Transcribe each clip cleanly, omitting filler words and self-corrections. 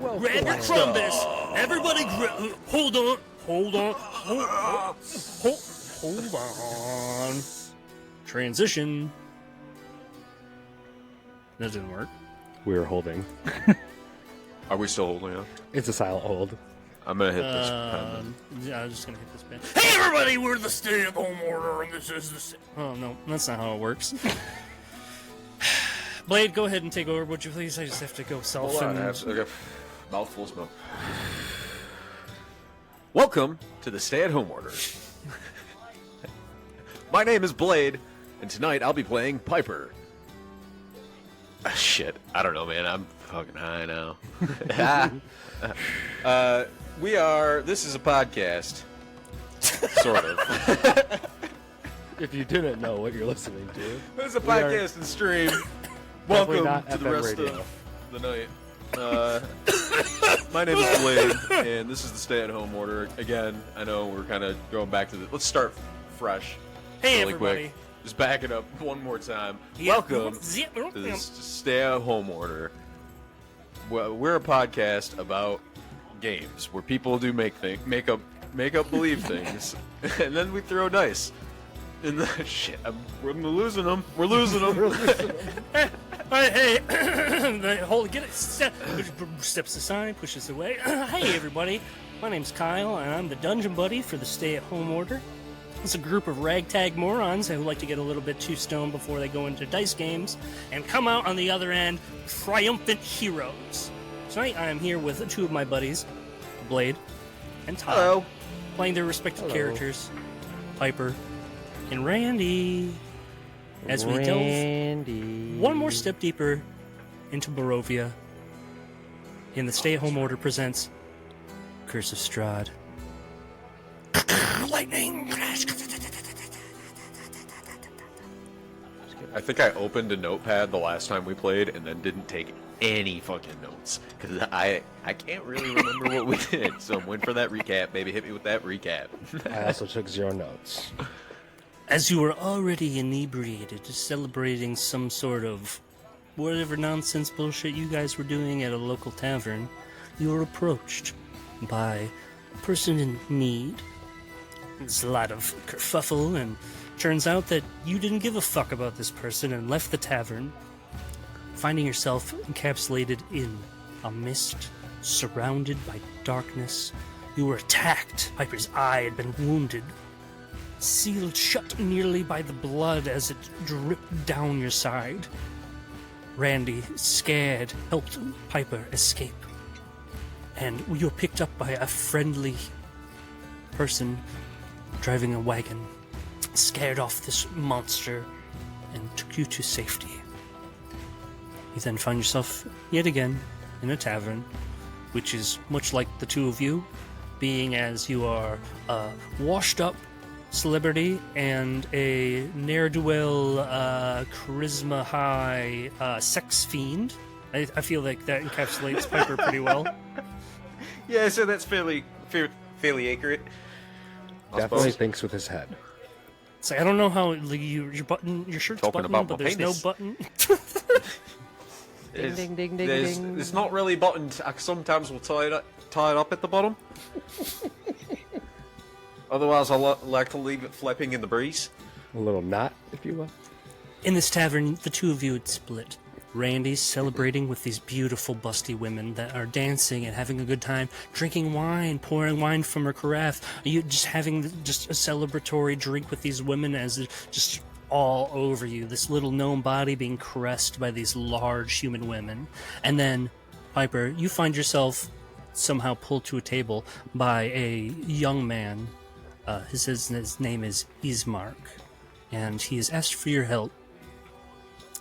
Grab your crumbus. Everybody, hold on. Hold on. Transition. That didn't work. We were holding. Are we still holding on? It's a silent hold. I'm gonna hit this pen. Yeah, I'm just gonna hit this pen. Hey everybody, we're the stay-at-home order, and this is the... Oh no, that's not how it works. Blade, go ahead and take over, would you please? I just have to go self Hold on, and... okay. Mouthful of smoke. Welcome to the stay-at-home order. My name is Blade, and tonight I'll be playing Piper. Shit, I don't know, man. I'm fucking high now. This is a podcast. Sort of. If you didn't know what you're listening to. This is a podcast and stream. Welcome not to the FM rest radio. of the night. My name is Blade, and this is the stay-at-home order. Again, I know we're kind of going back to the... Let's start fresh. Hey really everybody. Quick. Just back it up one more time. Yeah. Welcome to this stay-at-home order. Well, we're a podcast about games where people do make up believe things, and then we throw dice. And the shit, we're losing them. We're losing them. Hey, get it. Steps aside, pushes away. Hey everybody, my name's Kyle, and I'm the dungeon buddy for the stay-at-home order. It's a group of ragtag morons who like to get a little bit too stoned before they go into dice games and come out on the other end triumphant heroes. Tonight I am here with two of my buddies, Blade and Todd, Hello. playing their respective characters, Piper and Randy, as we delve one more step deeper into Barovia in the stay-at-home order presents Curse of Strahd. Lightning! I think I opened a notepad the last time we played and then didn't take any fucking notes because I can't really remember what we did. So I'm waiting for that recap. Baby, hit me with that recap. I also took 0 notes. As you were already inebriated, celebrating some sort of whatever nonsense bullshit you guys were doing at a local tavern, you were approached by a person in need. There's a lot of kerfuffle, and turns out that you didn't give a fuck about this person and left the tavern, finding yourself encapsulated in a mist, surrounded by darkness. You were attacked. Piper's eye had been wounded, sealed shut nearly by the blood as it dripped down your side. Randy, scared, helped Piper escape, and you were picked up by a friendly person driving a wagon, scared off this monster, and took you to safety. You then find yourself yet again in a tavern, which is much like the two of you, being as you are a washed up celebrity and a ne'er-do-well, charisma high sex fiend. I feel like that encapsulates Piper pretty well. Yeah, so that's fairly accurate. Definitely thinks with his head. So I don't know how your shirt's Talking buttoned, about but my there's penis. no button. It's not really buttoned. I sometimes will tie it up at the bottom. Otherwise, I like to leave it flapping in the breeze. A little knot, if you will. In this tavern, the two of you had split. Randy's celebrating with these beautiful, busty women that are dancing and having a good time, drinking wine, pouring wine from her carafe. You just having just a celebratory drink with these women as they're just all over you. This little gnome body being caressed by these large human women. And then, Piper, you find yourself somehow pulled to a table by a young man. His name is Ismark, and he has asked for your help.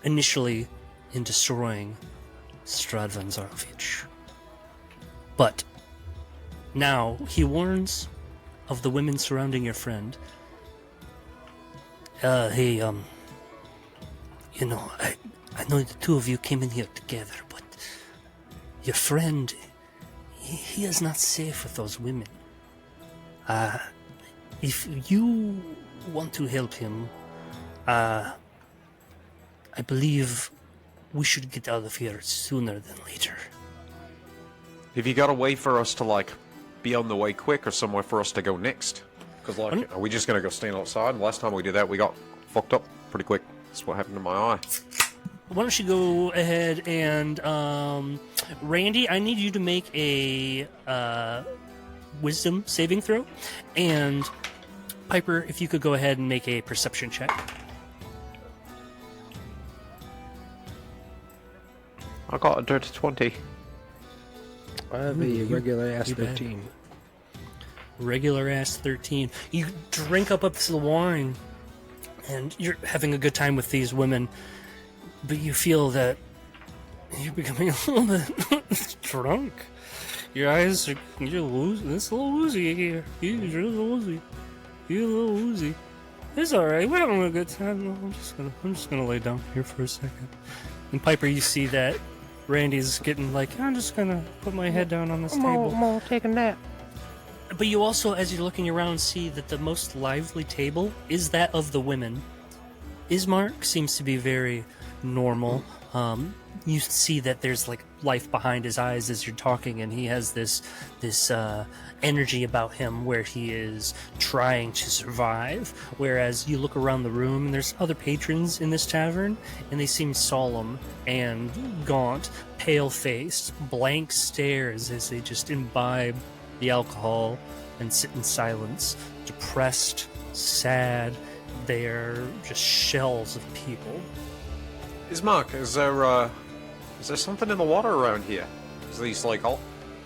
Initially, in destroying Strahd van Zarovich. But now he warns of the women surrounding your friend. I know the two of you came in here together, but your friend, he is not safe with those women. If you want to help him, I believe we should get out of here sooner than later. Have you got a way for us to, like, be on the way quick or somewhere for us to go next? Because, like, are we just going to go stand outside? Last time we did that, we got fucked up pretty quick. That's what happened to my eye. Why don't you go ahead and, Randy, I need you to make a wisdom saving throw. And Piper, if you could go ahead and make a perception check. I got a dirty 20. I have a regular ass you bet. 13. Regular ass 13. You drink up this wine, and you're having a good time with these women, but you feel that you're becoming a little bit drunk. Your eyes are, you're losing. It's a little woozy here. You're a little woozy. You're a little woozy. It's alright. We're having a good time. I'm just gonna lay down here for a second. And Piper, you see that Randy's getting like, I'm just gonna put my head down on this table. I'm gonna take a nap. But you also, as you're looking around, see that the most lively table is that of the women. Ismark seems to be very normal. You see that there's like life behind his eyes as you're talking, and he has this energy about him where he is trying to survive. Whereas you look around the room, and there's other patrons in this tavern, and they seem solemn and gaunt, pale-faced, blank stares as they just imbibe the alcohol and sit in silence, depressed, sad. They're just shells of people. Ismark, is there something in the water around here? Is these, like,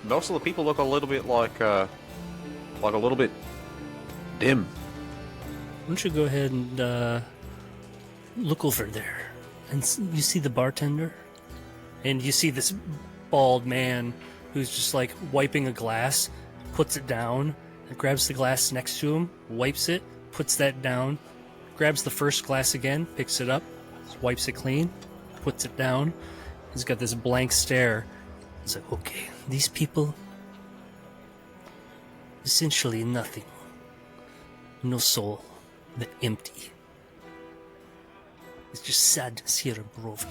most of the people look a little bit like a little bit dim. Why don't you go ahead and look over there, and you see the bartender, and you see this bald man who's just like wiping a glass, puts it down, and grabs the glass next to him, wipes it, puts that down, grabs the first glass again, picks it up, wipes it clean, puts it down. He's got this blank stare. He's like, okay, these people, essentially nothing. No soul, but empty. It's just sadness here in Barovia.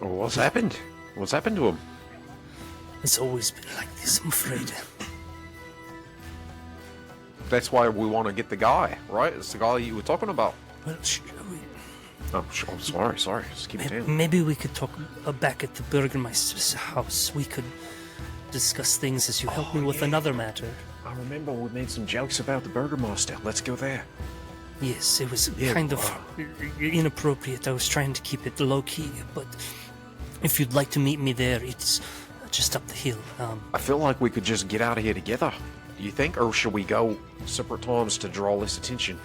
Oh, what's happened? What's happened to him? It's always been like this, I'm afraid. That's why we want to get the guy, right? It's the guy you were talking about. Well, Oh, I'm sorry. Just keep it in. maybe we could talk back at the Burgermeister's house. We could discuss things as you help me with another matter. I remember we made some jokes about the Burgermeister. Let's go there. Yes, it was kind of inappropriate. I was trying to keep it low-key, but if you'd like to meet me there, it's just up the hill. I feel like we could just get out of here together. Do you think? Or should we go separate times to draw less attention?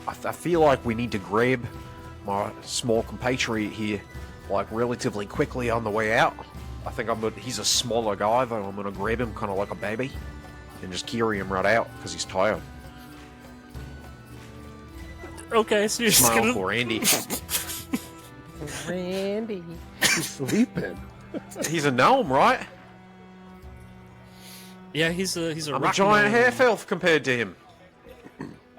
I feel like we need to grab my small compatriot here, like, relatively quickly on the way out. I think he's a smaller guy, though. I'm gonna grab him kind of like a baby and just carry him right out, because he's tired. Okay, so you're just My gonna... Uncle Randy. Randy. He's sleeping. He's a gnome, right? Yeah, he's a I'm a rock giant gnome. half elf compared to him.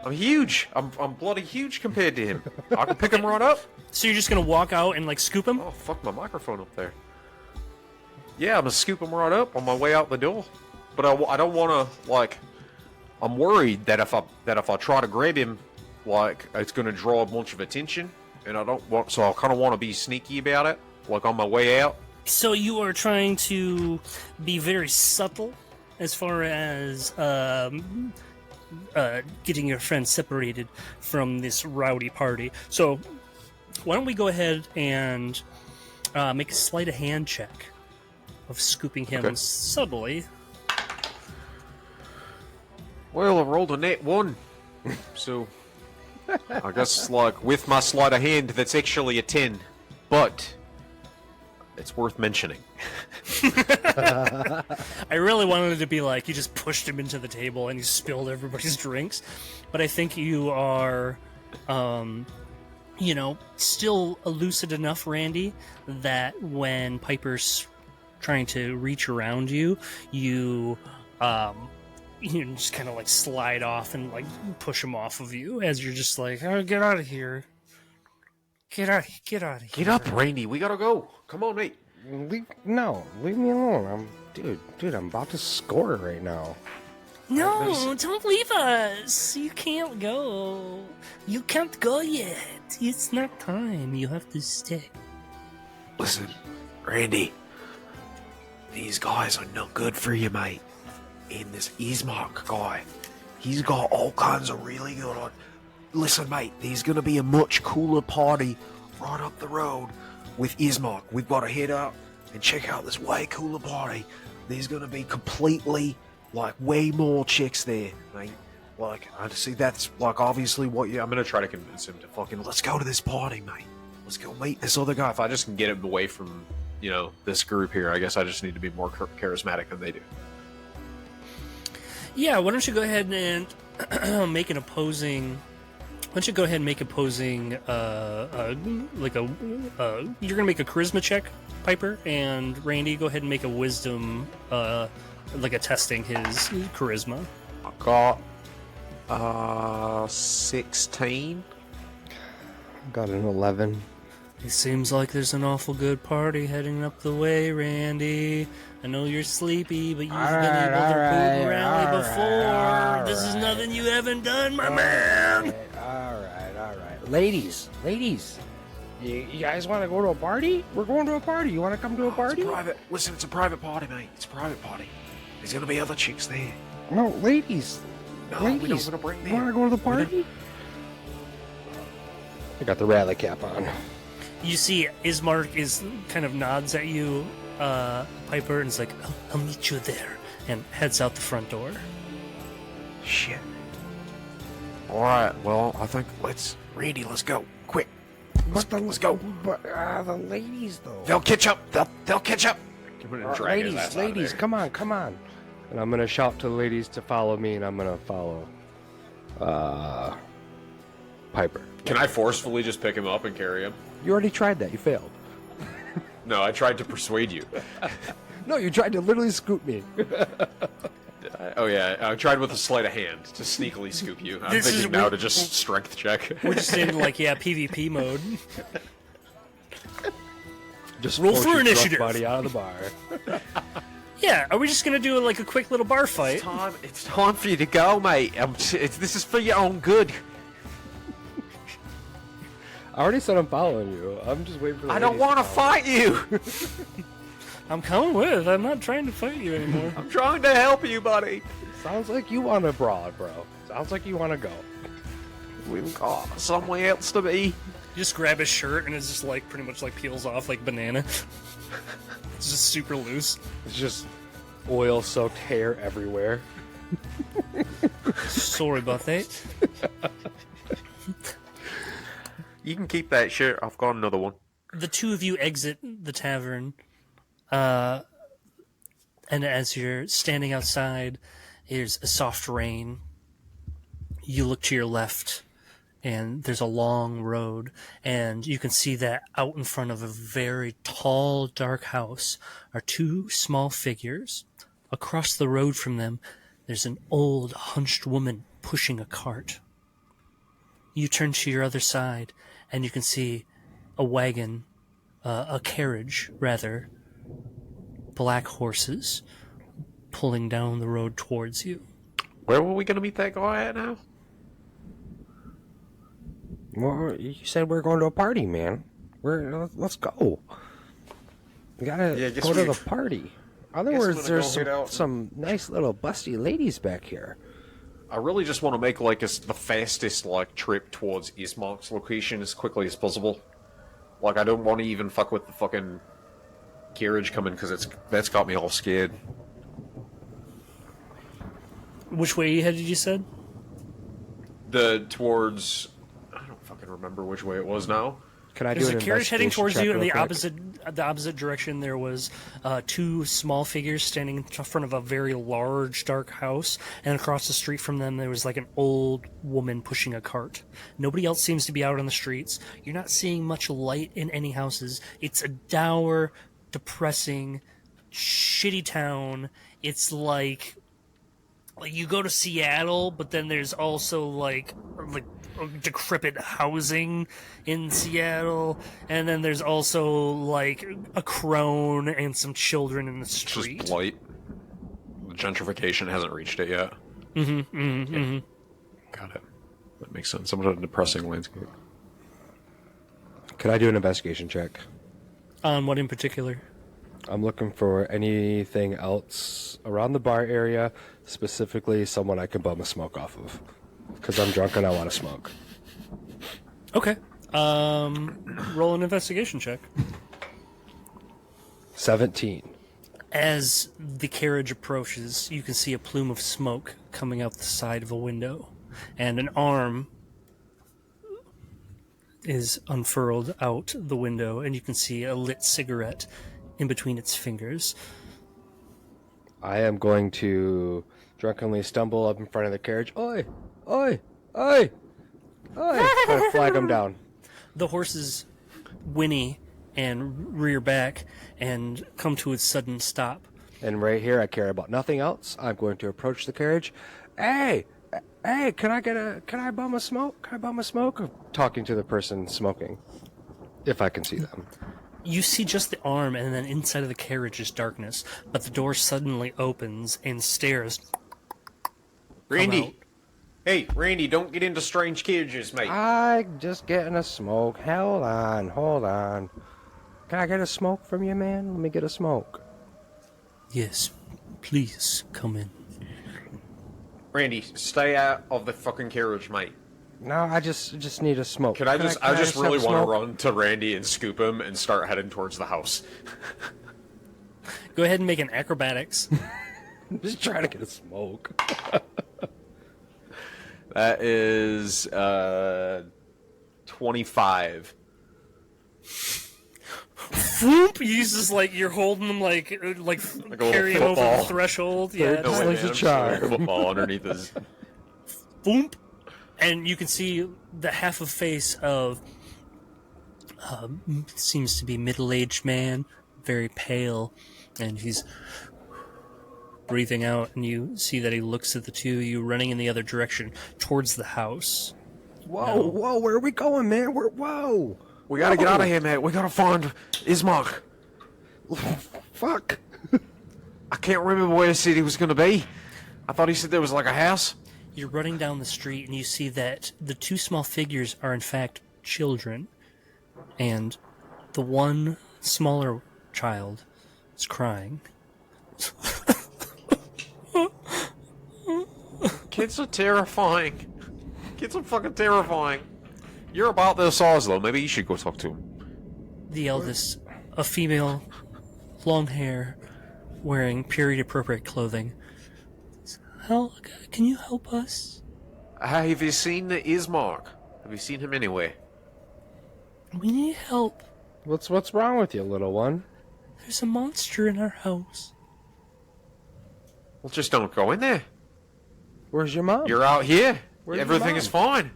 I'm huge. I'm bloody huge compared to him. I can pick him right up. So you're just gonna walk out and like scoop him? Oh, fuck my microphone up there. Yeah, I'm gonna scoop him right up on my way out the door. But I don't want to, like... I'm worried that if I try to grab him, like, it's gonna draw a bunch of attention. And I don't want... So I kind of want to be sneaky about it, like, on my way out. So you are trying to be very subtle as far as getting your friend separated from this rowdy party. So why don't we go ahead and make a sleight of hand check of scooping him subtly. Well, I rolled a net 1. So I guess, like, with my sleight of hand, that's actually a 10. But it's worth mentioning. I really wanted it to be like you just pushed him into the table and you spilled everybody's drinks, but I think you are, still lucid enough, Randy, that when Piper's trying to reach around you, you just kind of like slide off and like push him off of you as you're just like, oh, get out of here. Get out of here. Get up, Randy. We gotta go. Come on, mate. leave me alone. Dude, I'm about to score right now. No, don't leave us. You can't go. You can't go yet. It's not time. You have to stay. Listen, Randy, these guys are no good for you, mate. And this Ismark guy, he's got all kinds of really good on. Listen, mate, there's gonna be a much cooler party right up the road with Ismark. We've got to head up and check out this way cooler party. There's gonna be completely, like, way more chicks there, mate. Like, I see that's, like, obviously what you... I'm gonna try to convince him to fucking, let's go to this party, mate. Let's go meet this other guy. If I just can get him away from, this group here, I guess I just need to be more charismatic than they do. Yeah, why don't you go ahead and make an opposing... Why don't you go ahead and make opposing, you're going to make a charisma check, Piper, and Randy, go ahead and make a wisdom, like a testing his charisma. I got 16. Got an 11. It seems like there's an awful good party heading up the way, Randy. I know you're sleepy, but you've been able to poop rally before. This is nothing you haven't done, my man. All right. Ladies, you guys want to go to a party? We're going to a party. You want to come to a party? Listen, it's a private party, mate. It's a private party. There's gonna be other chicks there. No, ladies. No, we don't want to bring You want to them. go to the party? I got the rally cap on. You see, Ismark is kind of nods at you, Piper, and is like, I'll meet you there, and heads out the front door. Shit. Alright, well, I think Randy, let's go. Quick. Let's go. But the ladies, though. They'll catch up. They'll catch up. Ladies, come on. And I'm gonna shout to the ladies to follow me, and I'm gonna follow Piper. Can I forcefully just pick him up and carry him? You already tried that. You failed. No, I tried to persuade you. No, you tried to literally scoop me. Oh yeah, I tried with a sleight of hand to sneakily scoop you. I'm This is thinking now what- to just strength check. We're just in, PvP mode. Just Roll force for your drunk initiative. Buddy out of the bar. Yeah, are we just gonna do, a quick little bar fight? It's time for you to go, mate. This is for your own good. I already said I'm following you. I'm just waiting for the I don't ladies want to follow. fight you. I'm coming with. I'm not trying to fight you anymore. I'm trying to help you, buddy. Sounds like you want to brawl, bro. Sounds like you want to go. We've got somewhere else to be. You just grab his shirt and it's just pretty much peels off like banana. It's just super loose. It's just oil-soaked hair everywhere. Sorry about that. You can keep that shirt. I've got another one. The two of you exit the tavern, and as you're standing outside, there's a soft rain. You look to your left, and there's a long road, and you can see that out in front of a very tall, dark house are two small figures. Across the road from them, there's an old, hunched woman pushing a cart. You turn to your other side, and you can see a wagon, a carriage, rather, black horses, pulling down the road towards you. Where were we going to meet that guy at now? Well, you said we're going to a party, man. Let's go. We gotta Yeah, I guess go to we- the party. I'm Otherwise, gonna there's go head out. some nice little busty ladies back here. I really just want to make the fastest trip towards Ismark's location as quickly as possible. I don't want to even fuck with the fucking carriage coming because that's got me all scared. Which way you headed, you said? Towards... I don't fucking remember which way it was now. Can I do There's an a carriage heading investigation towards check you in real the quick? opposite direction. There was two small figures standing in front of a very large, dark house, and across the street from them there was an old woman pushing a cart. Nobody else seems to be out on the streets. You're not seeing much light in any houses. It's a dour, depressing, shitty town. It's like you go to Seattle, but then there's also like decrepit housing in Seattle, and then there's also like a crone and some children in the It's street. just blight. The gentrification hasn't reached it yet. Got it. That makes sense. Somewhat of a depressing landscape. Can I do an investigation check? On what in particular? I'm looking for anything else around the bar area, specifically someone I can bum a smoke off of. Because I'm drunk and I want to smoke. Okay. Roll an investigation check. 17. As the carriage approaches, you can see a plume of smoke coming out the side of a window, and an arm is unfurled out the window, and you can see a lit cigarette in between its fingers. I am going to drunkenly stumble up in front of the carriage. Oi! Oi! Oi! Oi! Try to flag him down. The horses whinny and rear back and come to a sudden stop. And right here, I care about nothing else. I'm going to approach the carriage. Hey! Hey, can I bum a smoke? Can I bum a smoke? I'm talking to the person smoking. If I can see them. You see just the arm, and then inside of the carriage is darkness, but the door suddenly opens and stairs Randy! Hey, Randy, don't get into strange carriages, mate. I'm just getting a smoke. Hold on. Can I get a smoke from you, man? Let me get a smoke. Yes, please come in. Randy, stay out of the fucking carriage, mate. No, I just need a smoke. I just really have a want to smoke? run to Randy and scoop him and start heading towards the house. Go ahead and make an acrobatics. Just trying to get a smoke. That is 25. Whoop! You just like you're holding them like a little carry him over the football. threshold. Yeah. No, wait. There's a I'm charm. sorry, football underneath his. Boom! And you can see the half a face of seems to be middle-aged man, very pale, and he's breathing out. And you see that he looks at the two of you running in the other direction towards the house. Whoa, where are we going, man? Whoa. We gotta get out of here, mate. We gotta find Ismark. Fuck. I can't remember where he said he was gonna be. I thought he said there was like a house. You're running down the street, and you see that the two small figures are in fact children, and the one smaller child is crying. Kids are terrifying. Kids are fucking terrifying. You're about their size, though. Maybe you should go talk to him. The eldest, a female, long hair, wearing period-appropriate clothing. How can you help us? Have you seen Ismark? Have you seen him anywhere? We need help. What's wrong with you, little one? There's a monster in our house. Well, just don't go in there. Where's your mom? You're out here. Where's your Everything mom? is fine.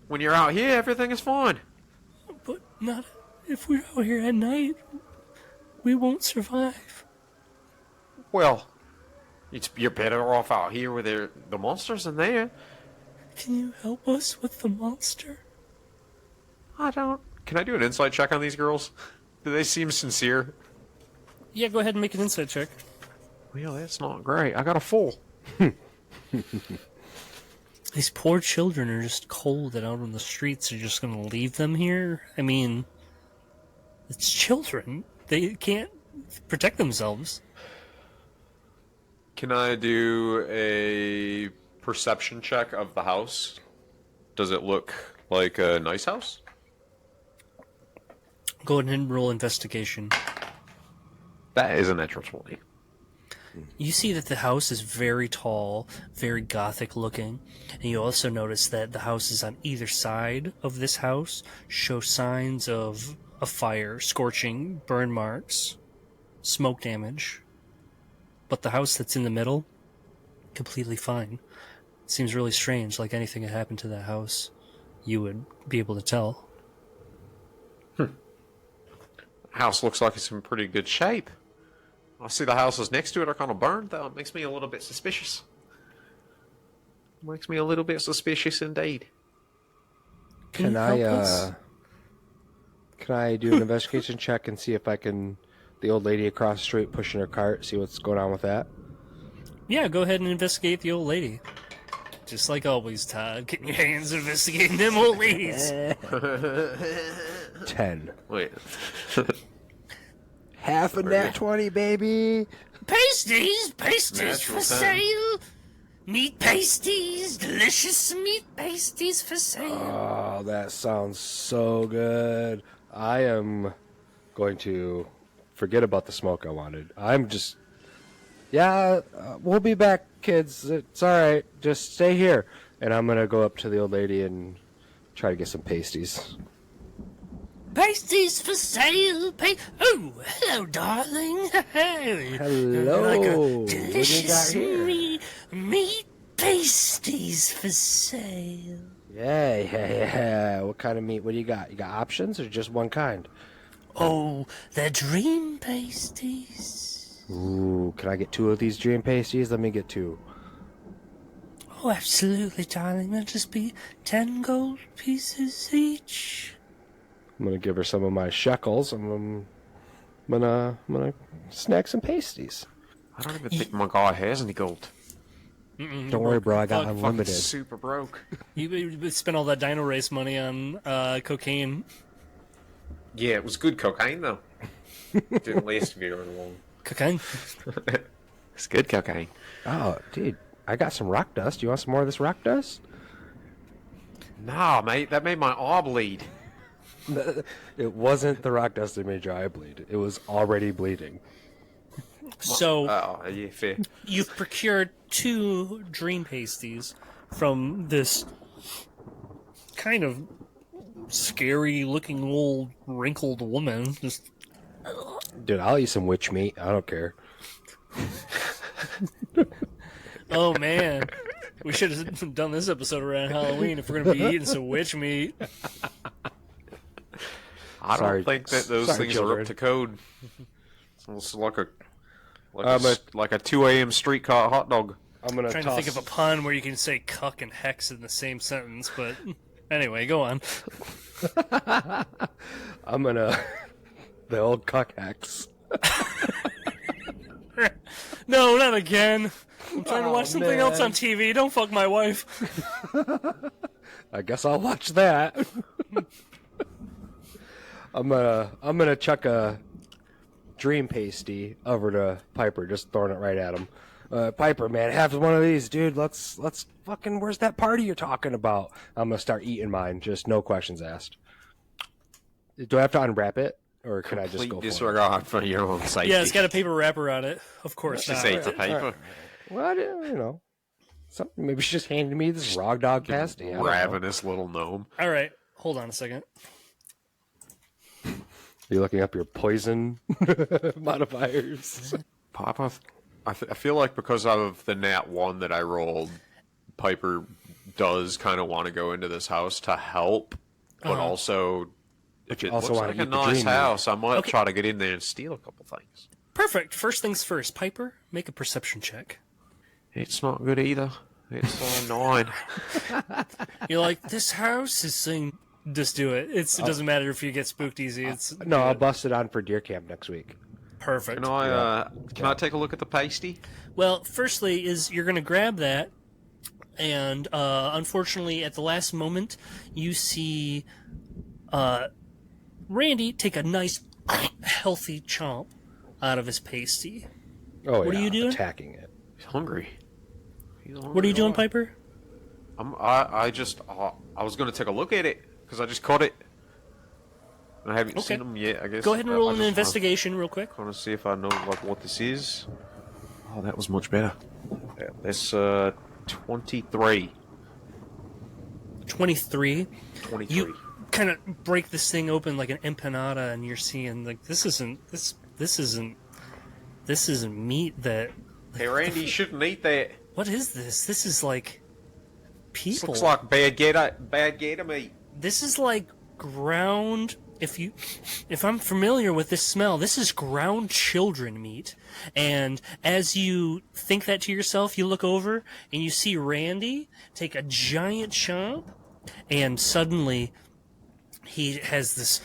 When you're out here, everything is fine. But not if we're out here at night. We won't survive. Well, you're better off out here with the monsters in there. Can you help us with the monster? I don't. Can I do an insight check on these girls? Do they seem sincere? Yeah, go ahead and make an insight check. Well, that's not great. I got a 4. These poor children are just cold and out on the streets. You're just going to leave them here? I mean, it's children. They can't protect themselves. Can I do a perception check of the house? Does it look like a nice house? Go ahead and roll investigation. That is a natural 20. You see that the house is very tall, very gothic looking, and you also notice that the houses on either side of this house show signs of a fire, scorching, burn marks, smoke damage. But the house that's in the middle, completely fine. It seems really strange, like anything had happened to that house. You would be able to tell. House looks like it's in pretty good shape. I see the houses next to it are kind of burned, though. It makes me a little bit suspicious. Makes me a little bit suspicious indeed. Can you Can I, help us? can I do an investigation check and see if I can, the old lady across the street pushing her cart, see what's going on with that? Yeah, go ahead and investigate the old lady. Just like always, Todd. Getting your hands investigating them old ladies. 10. Wait. Half a nat 20, baby! Pasties Natural for 10. sale. Meat pasties, delicious meat pasties for sale. Oh, that sounds so good. I am going to forget about the smoke I wanted. I'm just... Yeah, we'll be back, kids. It's alright. Just stay here. And I'm going to go up to the old lady and try to get some pasties. Pasties for sale. Oh, hello, darling. Hello. Like What a do you delicious got here? meat pasties for sale. Yeah. What kind of meat? What do you got? You got options or just one kind? Oh, the dream pasties. Ooh, can I get 2 of these dream pasties? Let me get 2. Oh, absolutely, darling. That'll just be 10 gold pieces each. I'm gonna give her some of my shekels. I'm gonna snack some pasties. I don't even think my guy has any gold. Don't worry, bro. I got Fuck, unlimited. Super broke. You spent all that dino race money on cocaine. Yeah, it was good cocaine though. Didn't last very long. Cocaine? It's good cocaine. Oh, dude, I got some rock dust. You want some more of this rock dust? Nah, mate, that made my eye bleed. It wasn't the rock dust that made your eye bleed. It was already bleeding. So Oh, yeah, fair. you've procured 2 dream pasties from this kind of scary-looking old wrinkled woman. Just Dude, I'll eat some witch meat. I don't care. oh man, we should have done this episode around Halloween if we're gonna be eating some witch meat. I Sorry. don't think that those Sorry, things are children. up to code. It's like a I'm like a 2 a.m. streetcar hot dog. I'm gonna Trying to think of a pun where you can say cuck and hex in the same sentence, but anyway, go on. I'm gonna the old cuck hex. No, not again. I'm trying to watch something else on TV. Don't fuck my wife. I guess I'll watch that. I'm gonna chuck a dream pasty over to Piper, just throwing it right at him. Piper, man, have one of these, dude. Let's fucking. Where's that party you're talking about? I'm gonna start eating mine, just no questions asked. Do I have to unwrap it, or can I just Complete go for it? disregard for your own safety. Yeah, it's got a paper wrapper on it. Of course Just not. ate the paper. Well, you know, something. Maybe she just handed me this raw dog pasty. I don't know. Ravenous little gnome. All right, hold on a second. You looking up your poison modifiers? Papa, I feel like because of the nat 1 that I rolled, Piper does kind of want to go into this house to help, but also, if it also looks wanna like a eat the nice dream meat. house, I might Okay. try to get in there and steal a couple things. Perfect. First things first. Piper, make a perception check. It's not good either. It's 9. You're like, this house is saying, just do it. It doesn't matter if you get spooked easy. It's No, I'll bust it on for deer camp next week. perfect. Can I take a look at the pasty? Well, firstly, is you're going to grab that, and unfortunately, at the last moment, you see Randy take a nice, healthy chomp out of his pasty. Oh, What are you doing? Attacking it. He's hungry. What are you doing, Piper? I was going to take a look at it because I just caught it. And I haven't Okay. seen him yet. I guess. Go ahead and roll an I investigation real quick. Want to see if I know what this is. Oh, that was much better. Yeah, that's 23. 23. 23. You kind of break this thing open like an empanada, and you're seeing like this isn't meat that. Hey, Randy, you shouldn't eat that. What is this? This is like This people. looks like bad gator meat. This is like ground if I'm familiar with this smell, this is ground children meat. And as you think that to yourself, you look over and you see Randy take a giant chomp, and suddenly he has this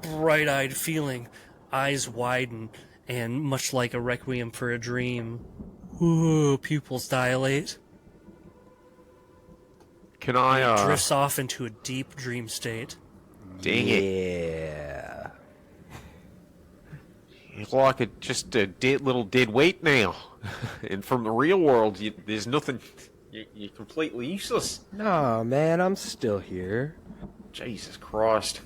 bright-eyed feeling, eyes widen, and much like a requiem for a dream, pupils dilate. Can I, Drifts off into a deep dream state. Dang Yeah. You're like just a little dead weight now. And from the real world, there's nothing. You're completely useless. No, man, I'm still here. Jesus Christ.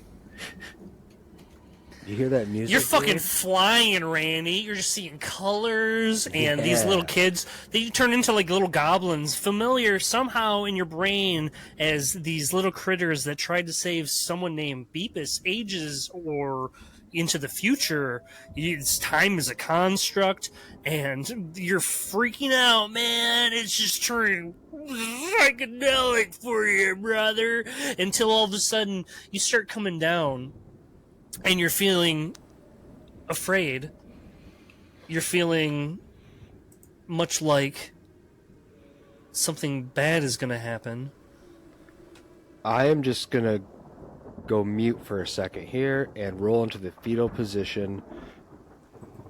You hear that music? You're fucking dude? flying, Randy. You're just seeing colors, and these Yeah. little kids, they turn into like little goblins, familiar somehow in your brain as these little critters that tried to save someone named Beepus ages or into the future. Time is a construct, and you're freaking out, man. It's just turning psychedelic for you, brother, until all of a sudden you start coming down. And you're feeling afraid. You're feeling much like something bad is going to happen. I am just gonna go mute for a second here and roll into the fetal position.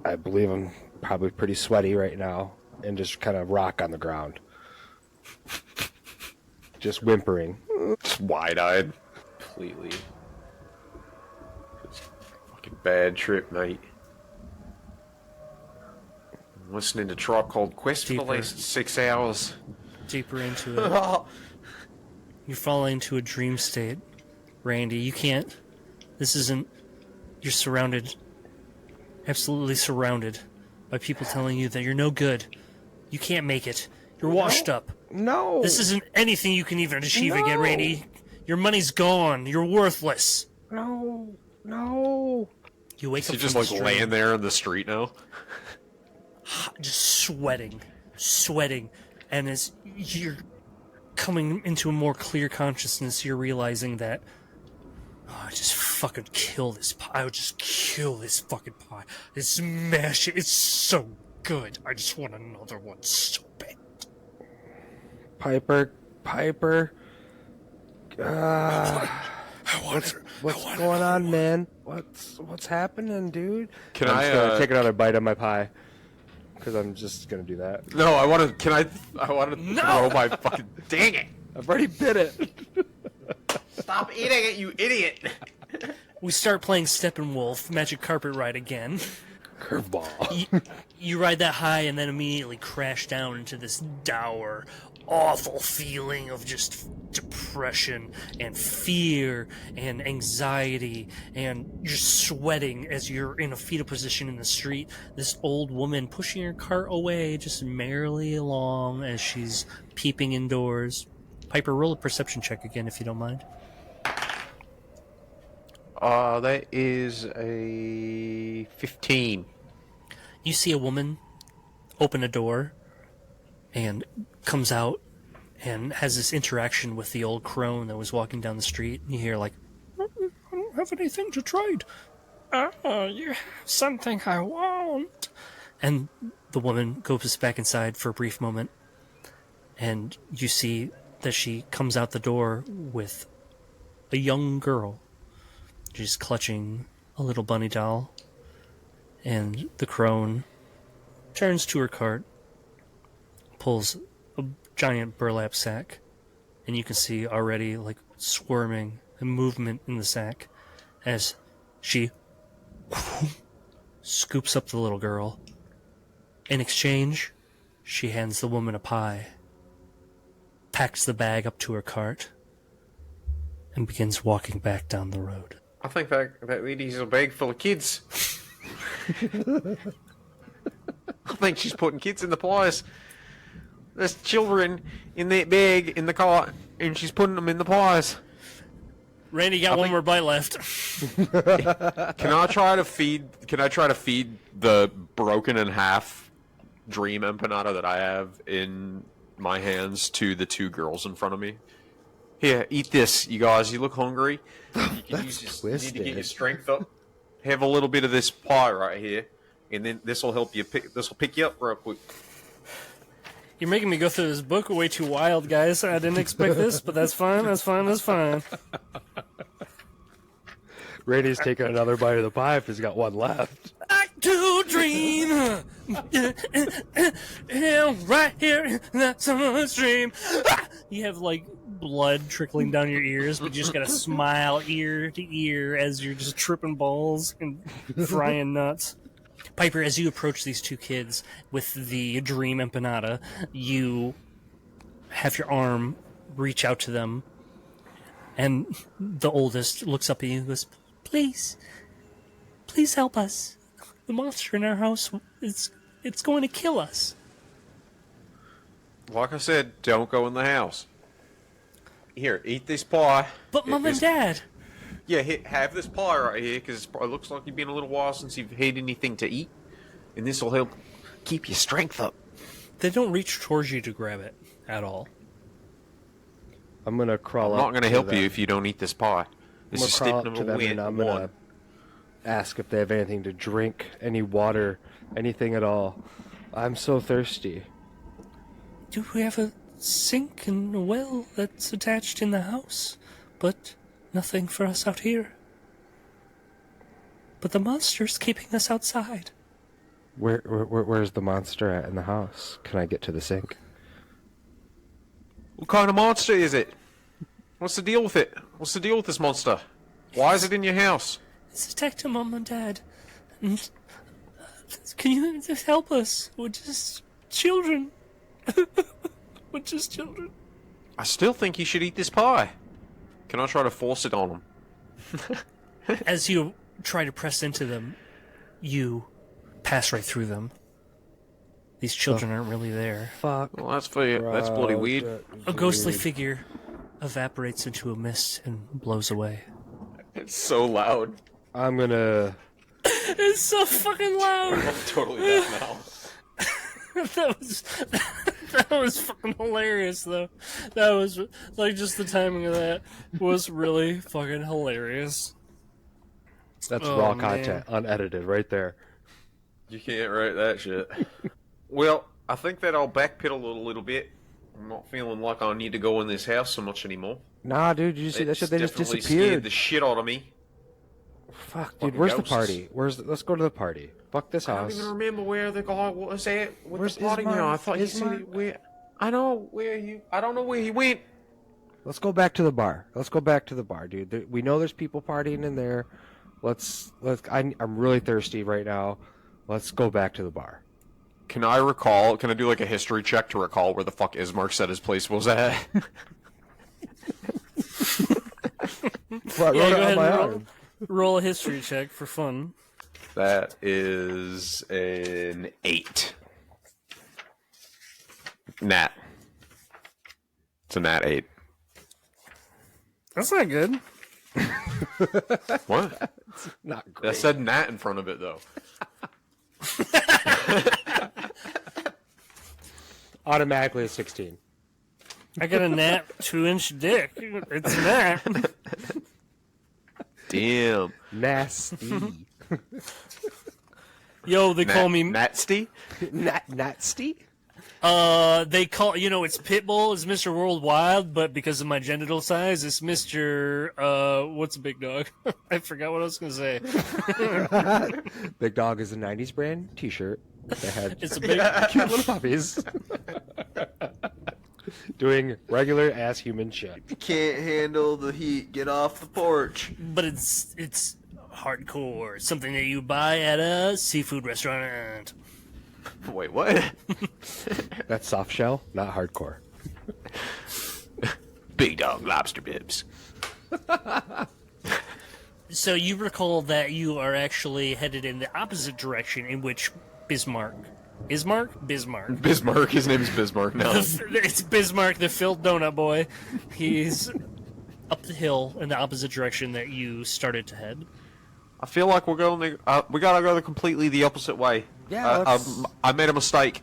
I believe I'm probably pretty sweaty right now, and just kind of rock on the ground. Just whimpering. Just wide-eyed. Completely. It's a fucking bad trip, mate. I'm listening to Tribe Called Quest for the Deeper. last 6 hours. Deeper into it. You fall into a dream state. Randy, you can't. This isn't. You're surrounded. Absolutely surrounded by people telling you that you're no good. You can't make it. You're washed up. No. This isn't anything you can even achieve again, No. Randy. Your money's gone. You're worthless. No. No. You wake Is up he just from like this laying dream, there in the street now? just sweating, and as you're coming into a more clear consciousness, you're realizing that I just fucking kill this pie. I would just kill this fucking pie. Just smash it. It's so good. I just want another one so bad. Piper. What's What's going on, man? What's happening, dude? Can I'm I, just gonna take another bite of my pie. Because I'm just gonna do that. No, I want to. I want to throw my fucking. Dang it! I've already bit it. Stop eating it, you idiot! We start playing Steppenwolf Magic Carpet Ride again. Curveball. You ride that high and then immediately crash down into this dour, awful feeling of just depression and fear and anxiety, and you're sweating as you're in a fetal position in the street. This old woman pushing her cart away just merrily along as she's peeping indoors. Piper, roll a perception check again if you don't mind. That is a 15. You see a woman open a door and comes out and has this interaction with the old crone that was walking down the street. And you hear like, I don't have anything to trade. You have something I want. And the woman goes back inside for a brief moment, and you see that she comes out the door with a young girl. She's clutching a little bunny doll, and the crone turns to her cart, pulls a giant burlap sack, and you can see already like squirming and movement in the sack as she scoops up the little girl. In exchange, she hands the woman a pie, packs the bag up to her cart, and begins walking back down the road. I think that lady's a bag full of kids. I think she's putting kids in the pies. There's children in that bag in the cart, and she's putting them in the pies. Randy, you got one more bite left. Can I try to feed the broken in half dream empanada that I have in my hands to the two girls in front of me? Here, eat this, you guys. You look hungry. You can use this. You need to get twisted. your strength up. Have a little bit of this pie right here, and then this will help you. This will pick you up real quick. You're making me go through this book way too wild, guys. I didn't expect this, but that's fine. That's fine. That's fine. Randy's taking another bite of the pie if he's got one left. Back to dream. Right here in that summer stream. You have like blood trickling down your ears, but you just gotta smile ear to ear as you're just tripping balls and frying nuts. Piper, as you approach these two kids with the dream empanada, you have your arm reach out to them, and the oldest looks up at you and goes, Please help us. The monster in our house, it's going to kill us. Like I said, don't go in the house. Here, eat this pie. But Mom and Dad... Yeah, have this pie right here, because it looks like you've been a little while since you've had anything to eat. And this will help keep your strength up. They don't reach towards you to grab it at all. I'm gonna crawl I'm up. not going to help you if you don't eat this pie. This is I'm gonna step crawl up number to them and I'm gonna one. ask if they have anything to drink, any water, anything at all. I'm so thirsty. Do we have a sink and a well that's attached in the house? But nothing for us out here. But the monster's keeping us outside. Where's the monster at in the house? Can I get to the sink? What kind of monster is it? What's the deal with it? What's the deal with this monster? Why is it in your house? It's attacked Mom and Dad. And can you just help us? We're just children. We're just children. I still think you should eat this pie. Can I try to force it on him? As you try to press into them, you pass right through them. These children aren't really there. Fuck. Well, that's for you. That's bloody weird. A ghostly figure evaporates into a mist and blows away. It's so loud. I'm gonna. It's so fucking loud. I'm totally deaf now. that was fucking hilarious though. That was like just the timing of that was really fucking hilarious. That's Oh, raw man. content, unedited, right there. You can't write that shit. Well, I think that I'll backpedal a little bit. I'm not feeling like I need to go in this house so much anymore. Nah, dude, you see that It's shit? They just definitely scared disappeared. the shit out of me. Fuck, dude, Fucking where's ghosts. the party? Let's go to the party. Fuck this I don't house. even remember where the guy was at with Where's the party Ismark? now. I thought he said Ismark? he went. I don't know where he went. Let's go back to the bar. Let's go back to the bar, dude. We know there's people partying in there. I'm really thirsty right now. Let's go back to the bar. Can I recall? Can I do like a history check to recall where the fuck Ismark said his place was at? Well, I Yeah, wrote go it on ahead my and arm. roll a history check for fun. That is an 8. Nat. It's a nat 8. That's not good. What? Not That great. said nat in front of it though. Automatically a 16. I got a nat 2-inch dick. It's a nat. Damn. Nasty. Yo, they call me. Natsty? Nasty? They call it's Pitbull. It's Mr. Worldwide, but because of my genital size, it's Mr. What's a big dog? I forgot what I was gonna say. Big Dog is a 90s brand t-shirt. They had It's a big. cute little puppies. Doing regular ass human shit. Can't handle the heat. Get off the porch. But it's hardcore. Something that you buy at a seafood restaurant. Wait, what? That's soft shell, not hardcore. Big dog lobster bibs. So you recall that you are actually headed in the opposite direction in which Bismarck. Bismarck? Bismarck. His name is Bismarck now. It's Bismarck, the filled donut boy. He's up the hill in the opposite direction that you started to head. I feel like we're going. We gotta go completely the opposite way. Yeah, let's- I made a mistake.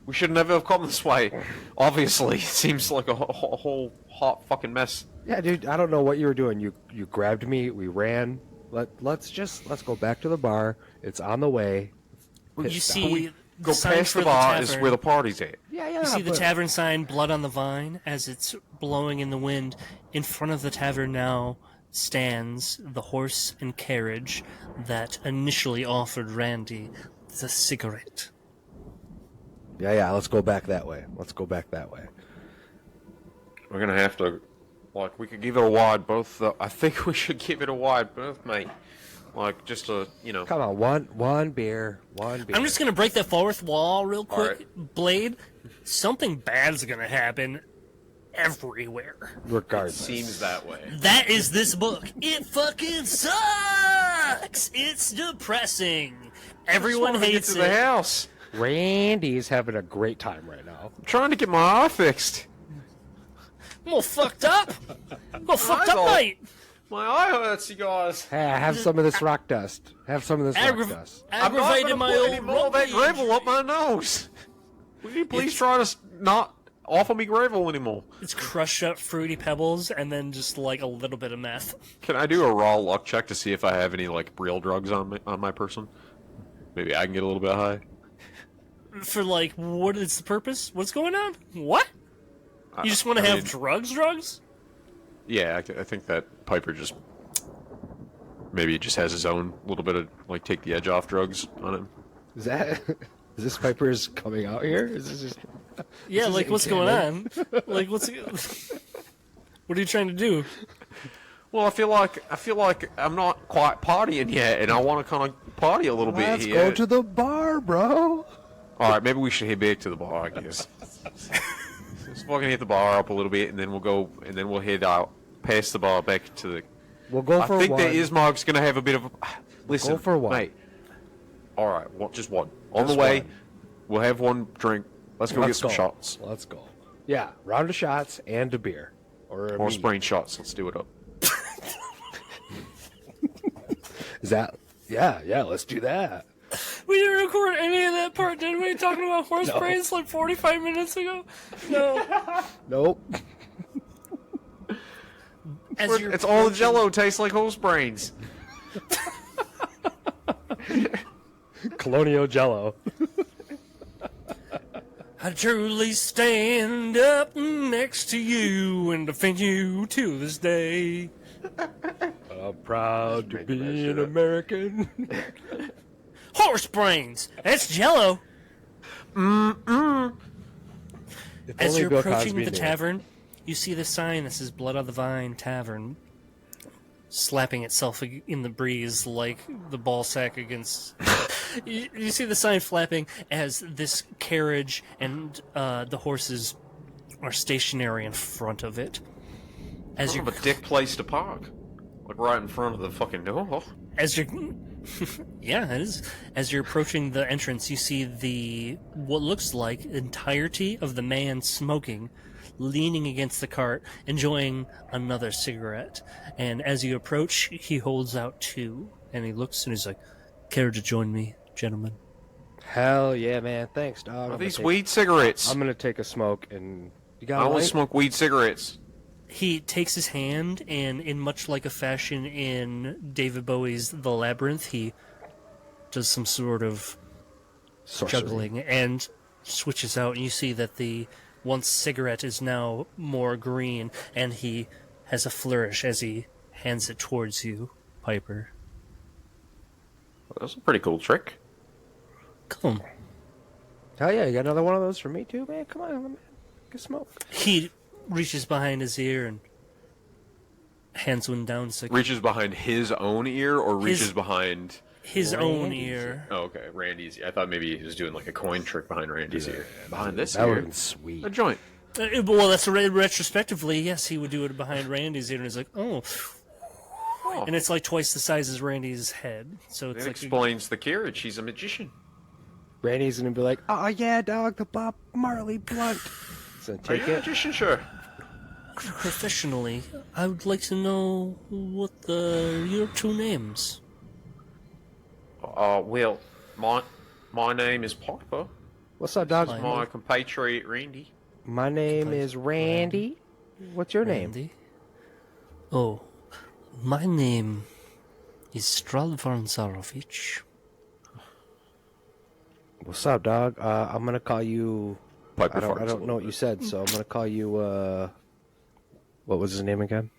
We should never have come this way. Obviously, it seems like a whole hot fucking mess. Yeah, dude, I don't know what you were doing. You grabbed me, we ran. Let's go back to the bar. It's on the way. You see Go sign past for the bar is tavern. where the party's at. Yeah, yeah. You see the but- tavern sign, Blood on the Vine, as it's blowing in the wind. In front of the tavern now stands the horse and carriage that initially offered Randy the cigarette. Yeah, let's go back that way. We're gonna have to, like, we could give it a wide berth. I think we should give it a wide berth, mate. Like, just a, you know. Come on, one beer. I'm just going to break that fourth wall real quick. Alright. Blade, something bad's going to happen everywhere. Regardless. Seems that way. That is this book. It fucking sucks. It's depressing. Everyone Just wanna hates get to the it. house. Randy's having a great time right now. I'm trying to get my eye fixed. I'm all fucked up. I'm all fucked up, Eyeball. mate. My eye hurts, you guys. Hey, have some of this rock dust. Aggravated I'm not my gonna put any old more of that rugby gravel up injury. my nose. Will you please try to not offer me gravel anymore? It's crushed up fruity pebbles and then just like a little bit of meth. Can I do a raw luck check to see if I have any like real drugs on my person? Maybe I can get a little bit high. For like, what is the purpose? What's going on? What? You just want to I have mean- drugs? Yeah, I think that Piper just maybe just has his own little bit of like take the edge off drugs on him. Is that? Is this Piper's coming out here? Is this just? Yeah, This like is what's going encampment. on? Like what's? What are you trying to do? Well, I feel like I'm not quite partying yet, and I want to kind of party a little bit Let's here. go to the bar, bro. All right, maybe we should head back to the bar, I guess. Let's fucking hit the bar up a little bit, and then we'll head out past the bar back to the. We'll go for I think one. that Ismark's gonna have a bit of a. Listen, Go for one. mate. All right, just one. On Just the way, one. we'll have one drink. Let's go get some shots. Let's go. Yeah, round of shots and a beer or a Or mead. sprain shots. Let's do it up. Is that? Yeah. Let's do that. We didn't record any of that part, did we? Talking about horse brains like 45 minutes ago. No. Nope. As you're It's all the Jello tastes like horse brains. Colonial Jello. I truly stand up next to you and defend you to this day. I'm proud to be an American. Horse brains. That's Jello. If As only you're Bill approaching Cosby the knew. tavern, you see the sign that says Blood on the Vine Tavern slapping itself in the breeze like the ball sack against... you see the sign flapping as this carriage and the horses are stationary in front of it. As Kind you're, of a dick place to park. Like right in front of the fucking door. as you're... Yeah, it is. As you're approaching the entrance, you see what looks like entirety of the man smoking, leaning against the cart, enjoying another cigarette. And as you approach, he holds out two, and he looks and he's like, "Care to join me, gentlemen?" Hell yeah, man. Thanks, dog. Are these weed cigarettes? I'm gonna take a smoke and you I got a only light? smoke weed cigarettes. He takes his hand, and in much like a fashion in David Bowie's The Labyrinth, he does some sort of Sorcery. juggling and switches out, and you see that the once cigarette is now more green, and he has a flourish as he hands it towards you, Piper. That's a pretty cool trick. Come. Hell yeah, you got another one of those for me too, man. Come on, man. Get smoke. He reaches behind his ear and hands one down. It's like Reaches behind his own ear or His- reaches behind. his own ear. Oh, okay, Randy's. I thought maybe he was doing like a coin trick behind Randy's ear. Behind this That would ear, have been sweet. a joint. Well, that's retrospectively, yes, he would do it behind Randy's ear, and he's like, oh. And it's like twice the size as Randy's head. So it's That like explains the carriage. He's a magician. Randy's gonna be like, oh yeah, dog, the Bob Marley blunt. So Are take you a it. magician? Sure. professionally, I would like to know what your two names. Well, my name is Piper. What's up, dog? Fine. My compatriot Randy. My name is Randy. What's your name? Randy? Oh, my name is Strahd Zarovich. What's up, dog? I'm gonna call you. Piper I farts a don't little know what bit. you said, so I'm gonna call you. What was his name again?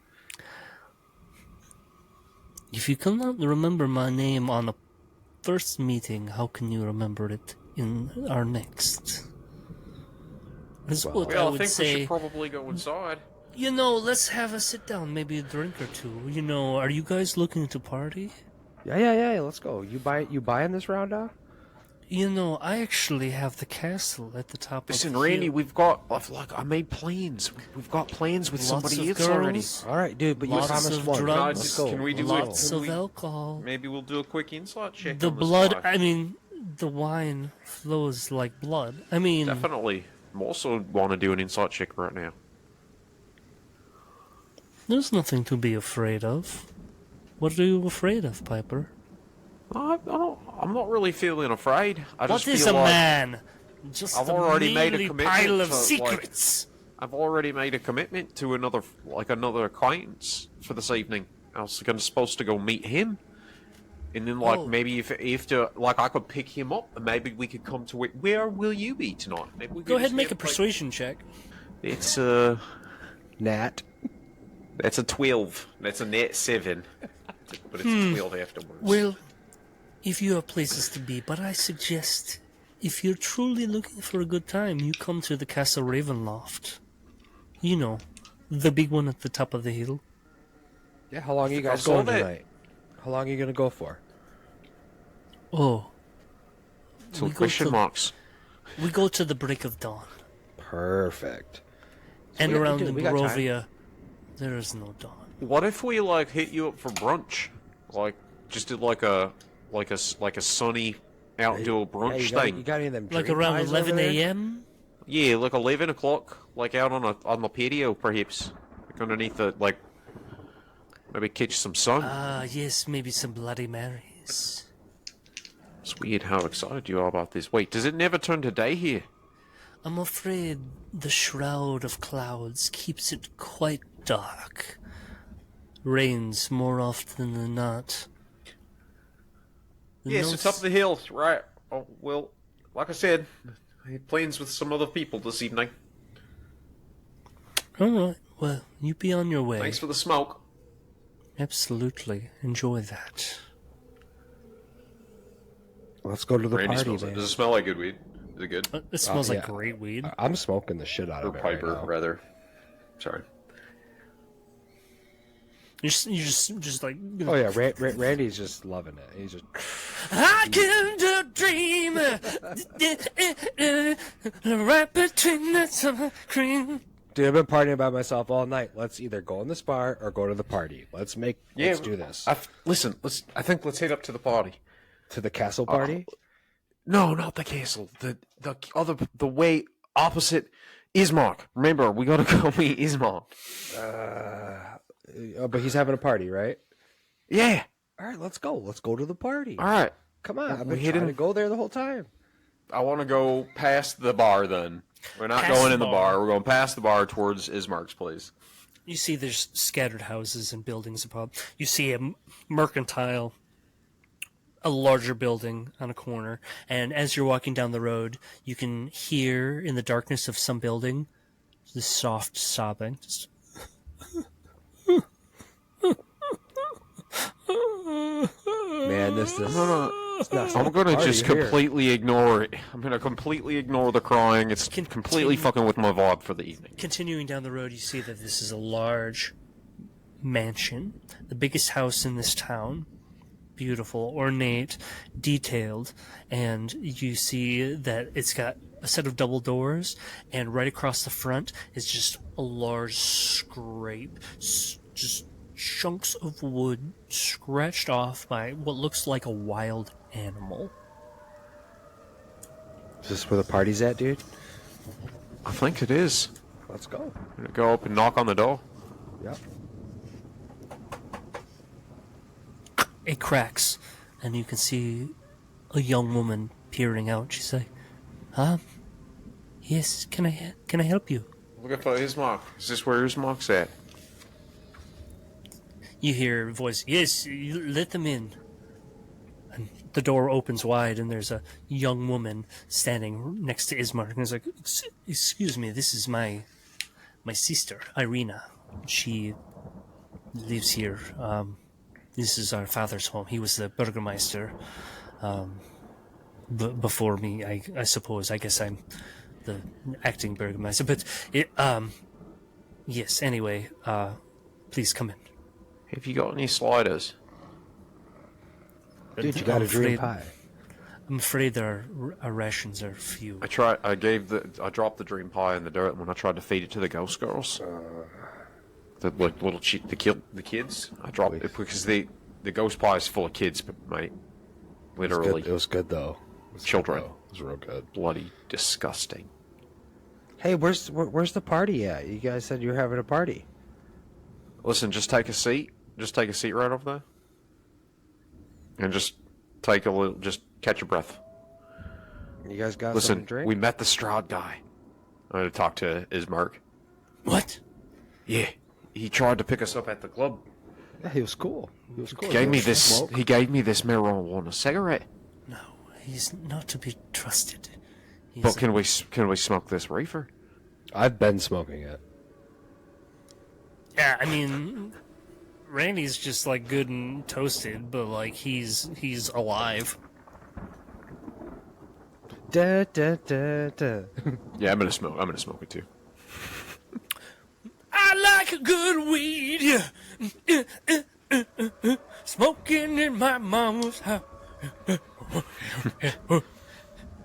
If you cannot remember my name on the first meeting, how can you remember it in our next? Is what I Well, I would think we say. should probably go inside. You know, let's have a sit down, maybe a drink or two. You know, are you guys looking to party? Yeah. Let's go. You buying this round, dog? You know, I actually have the castle at the top Listen, of the Randy, hill. we've got I made plans. We've got plans with Lots somebody of else already. girls, All right, dude. But you Lots promised of one. drugs. Let's go. Can we do lots Can of we- alcohol. Maybe we'll do a quick insight check. The on this blood, guy. I mean, the wine flows like blood. I mean, Definitely. I also want to do an insight check right now. there's nothing to be afraid of. What are you afraid of, Piper? I'm not really feeling afraid. I What just is feel a like man? Just I've a already made a mealy commitment pile of to, like- secrets. I've already made a commitment to another acquaintance for this evening. I was supposed to go meet him, and then Oh. maybe if I could pick him up, and maybe we could come to it. Where will you be tonight? Maybe we could Go ahead just and make a get, persuasion check. It's Nat. that's a 12. That's a net 7, but it's a 12 afterwards. Well, if you have places to be, but I suggest if you're truly looking for a good time, you come to the Castle Ravenloft. You know, the big one at the top of the hill. Yeah. How long are you guys saw going that. tonight? How long are you gonna go for? Oh, Till we go question to- marks. we go to the break of dawn. Perfect. And we got- around dude, in we got time. Barovia, there is no dawn. What if we hit you up for brunch? Just did like a sunny outdoor brunch Hey, thing. you got any of them? Like dream around pies over 11 there? a.m.? Yeah, like 11 o'clock, like out on the patio, perhaps, like underneath maybe catch some sun. Ah, yes, maybe some Bloody Marys. It's weird how excited you are about this. Wait, does it never turn to day here? I'm afraid the shroud of clouds keeps it quite dark. Rains more often than not. Yes, No it's up the hill, right? Oh, well, like I said, I had plans with some other people this evening. Alright, well, you be on your way. Thanks for the smoke. Absolutely. Enjoy that. Let's go to the Randy party, smells it. man. Does it smell like good weed? Is it good? It smells like yeah. great weed. I'm smoking the shit out Or of it Piper, right now. rather. Sorry. You're just like... Oh yeah, Randy's just loving it. He's just I can dream right between the summer cream. dude. I've been partying by myself all night. Let's either go in this bar or go to the party. Let's do this Listen, I think let's head up to the party. to the castle party. No, not the castle. The way opposite Ismark. Remember, we gotta go meet Ismark. Oh, but he's having a party, right? Yeah. All right, let's go. Let's go to the party. All right. Come on, I've we been hit trying him. to go there the whole time. I want to go past the bar then. We're not Past going the in the bar. bar. We're going past the bar towards Ismark's place. You see there's scattered houses and buildings above. You see a mercantile, a larger building on a corner, and as you're walking down the road, you can hear in the darkness of some building this soft sobbing. Just... Man, this it's not I'm gonna party just here. completely ignore it. I'm gonna completely ignore the crying. It's completely fucking with my vibe for the evening. Continuing down the road, you see that this is a large mansion, the biggest house in this town. Beautiful, ornate, detailed, and you see that it's got a set of double doors, and right across the front is just a large scrape, just chunks of wood scratched off by what looks like a wild animal. Is this where the party's at, dude? I think it is. Let's go. I'm gonna go up and knock on the door. Yep. It cracks, and you can see a young woman peering out. She's like, Yes, can I help you? Looking for Ismark. Is this where Ismark's at? You hear a voice, yes, you let them in. And the door opens wide, and there's a young woman standing next to Ismark, and is like, excuse me, this is my sister, Irina. She lives here. This is our father's home. He was the Burgermeister before me, I suppose. I guess I'm the acting Burgermeister. But, yes, anyway, please come in. Have you got any sliders? Dude, you got a dream pie. I'm afraid our rations are few. I dropped the dream pie in the dirt when I tried to feed it to the ghost girls. The kids. I dropped it because the ghost pie is full of kids, mate. Literally. It was good though. Children. It was real good. Bloody disgusting. Hey, where's the party at? You guys said you were having a party. Listen, just take a seat. Just take a seat right over there. And just catch your breath. You guys got Listen, something to drink? we met the Strahd guy. I had to talk to Ismark. What? Yeah, he tried to pick us up at the club. Yeah, he was cool. He was cool. He gave me this marijuana cigarette. No, he's not to be trusted. But can we smoke this reefer? I've been smoking it. Yeah, I mean, Randy's just like good and toasted, but like he's alive. Da da da da. Yeah, I'm gonna smoke it too. I like a good weed, yeah. Smoking in my mama's house,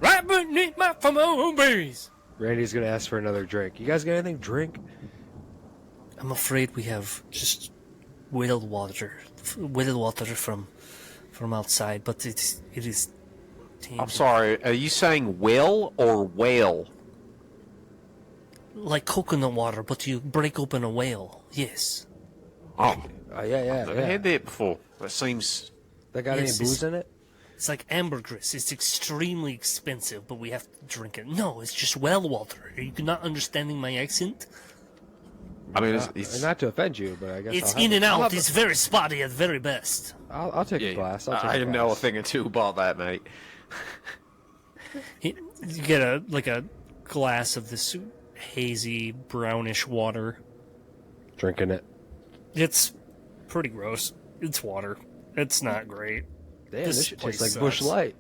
right beneath my berries. Randy's gonna ask for another drink. You guys got anything to drink? I'm afraid we have just whale water from outside, but it is tainted. I'm sorry, are you saying will or whale? Like coconut water, but you break open a whale. Yes. Oh, Yeah. I've never had that before. That seems... That got Yes, any booze in it? It's like ambergris. It's extremely expensive, but we have to drink it. No, it's just well water. Are you not understanding my accent? I mean, it's Not to offend you, but I guess It's I'll have in and I'll out. have It's very spotty at very best. I'll take a glass. I'll take I a know a glass. thing or two about that, mate. You get a glass of this hazy brownish water. Drinking it. It's pretty gross. It's water. It's not great. Damn, This this shit tastes place like Bush sucks. Light.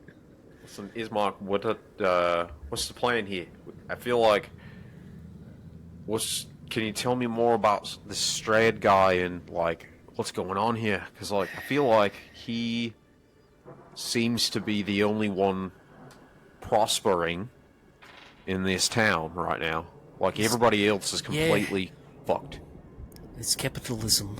Listen, Ismark, what's the plan here? I feel like... Can you tell me more about the Strahd guy and, like, what's going on here? Because, like, I feel like he seems to be the only one prospering in this town right now. Like, everybody else is completely fucked. It's capitalism.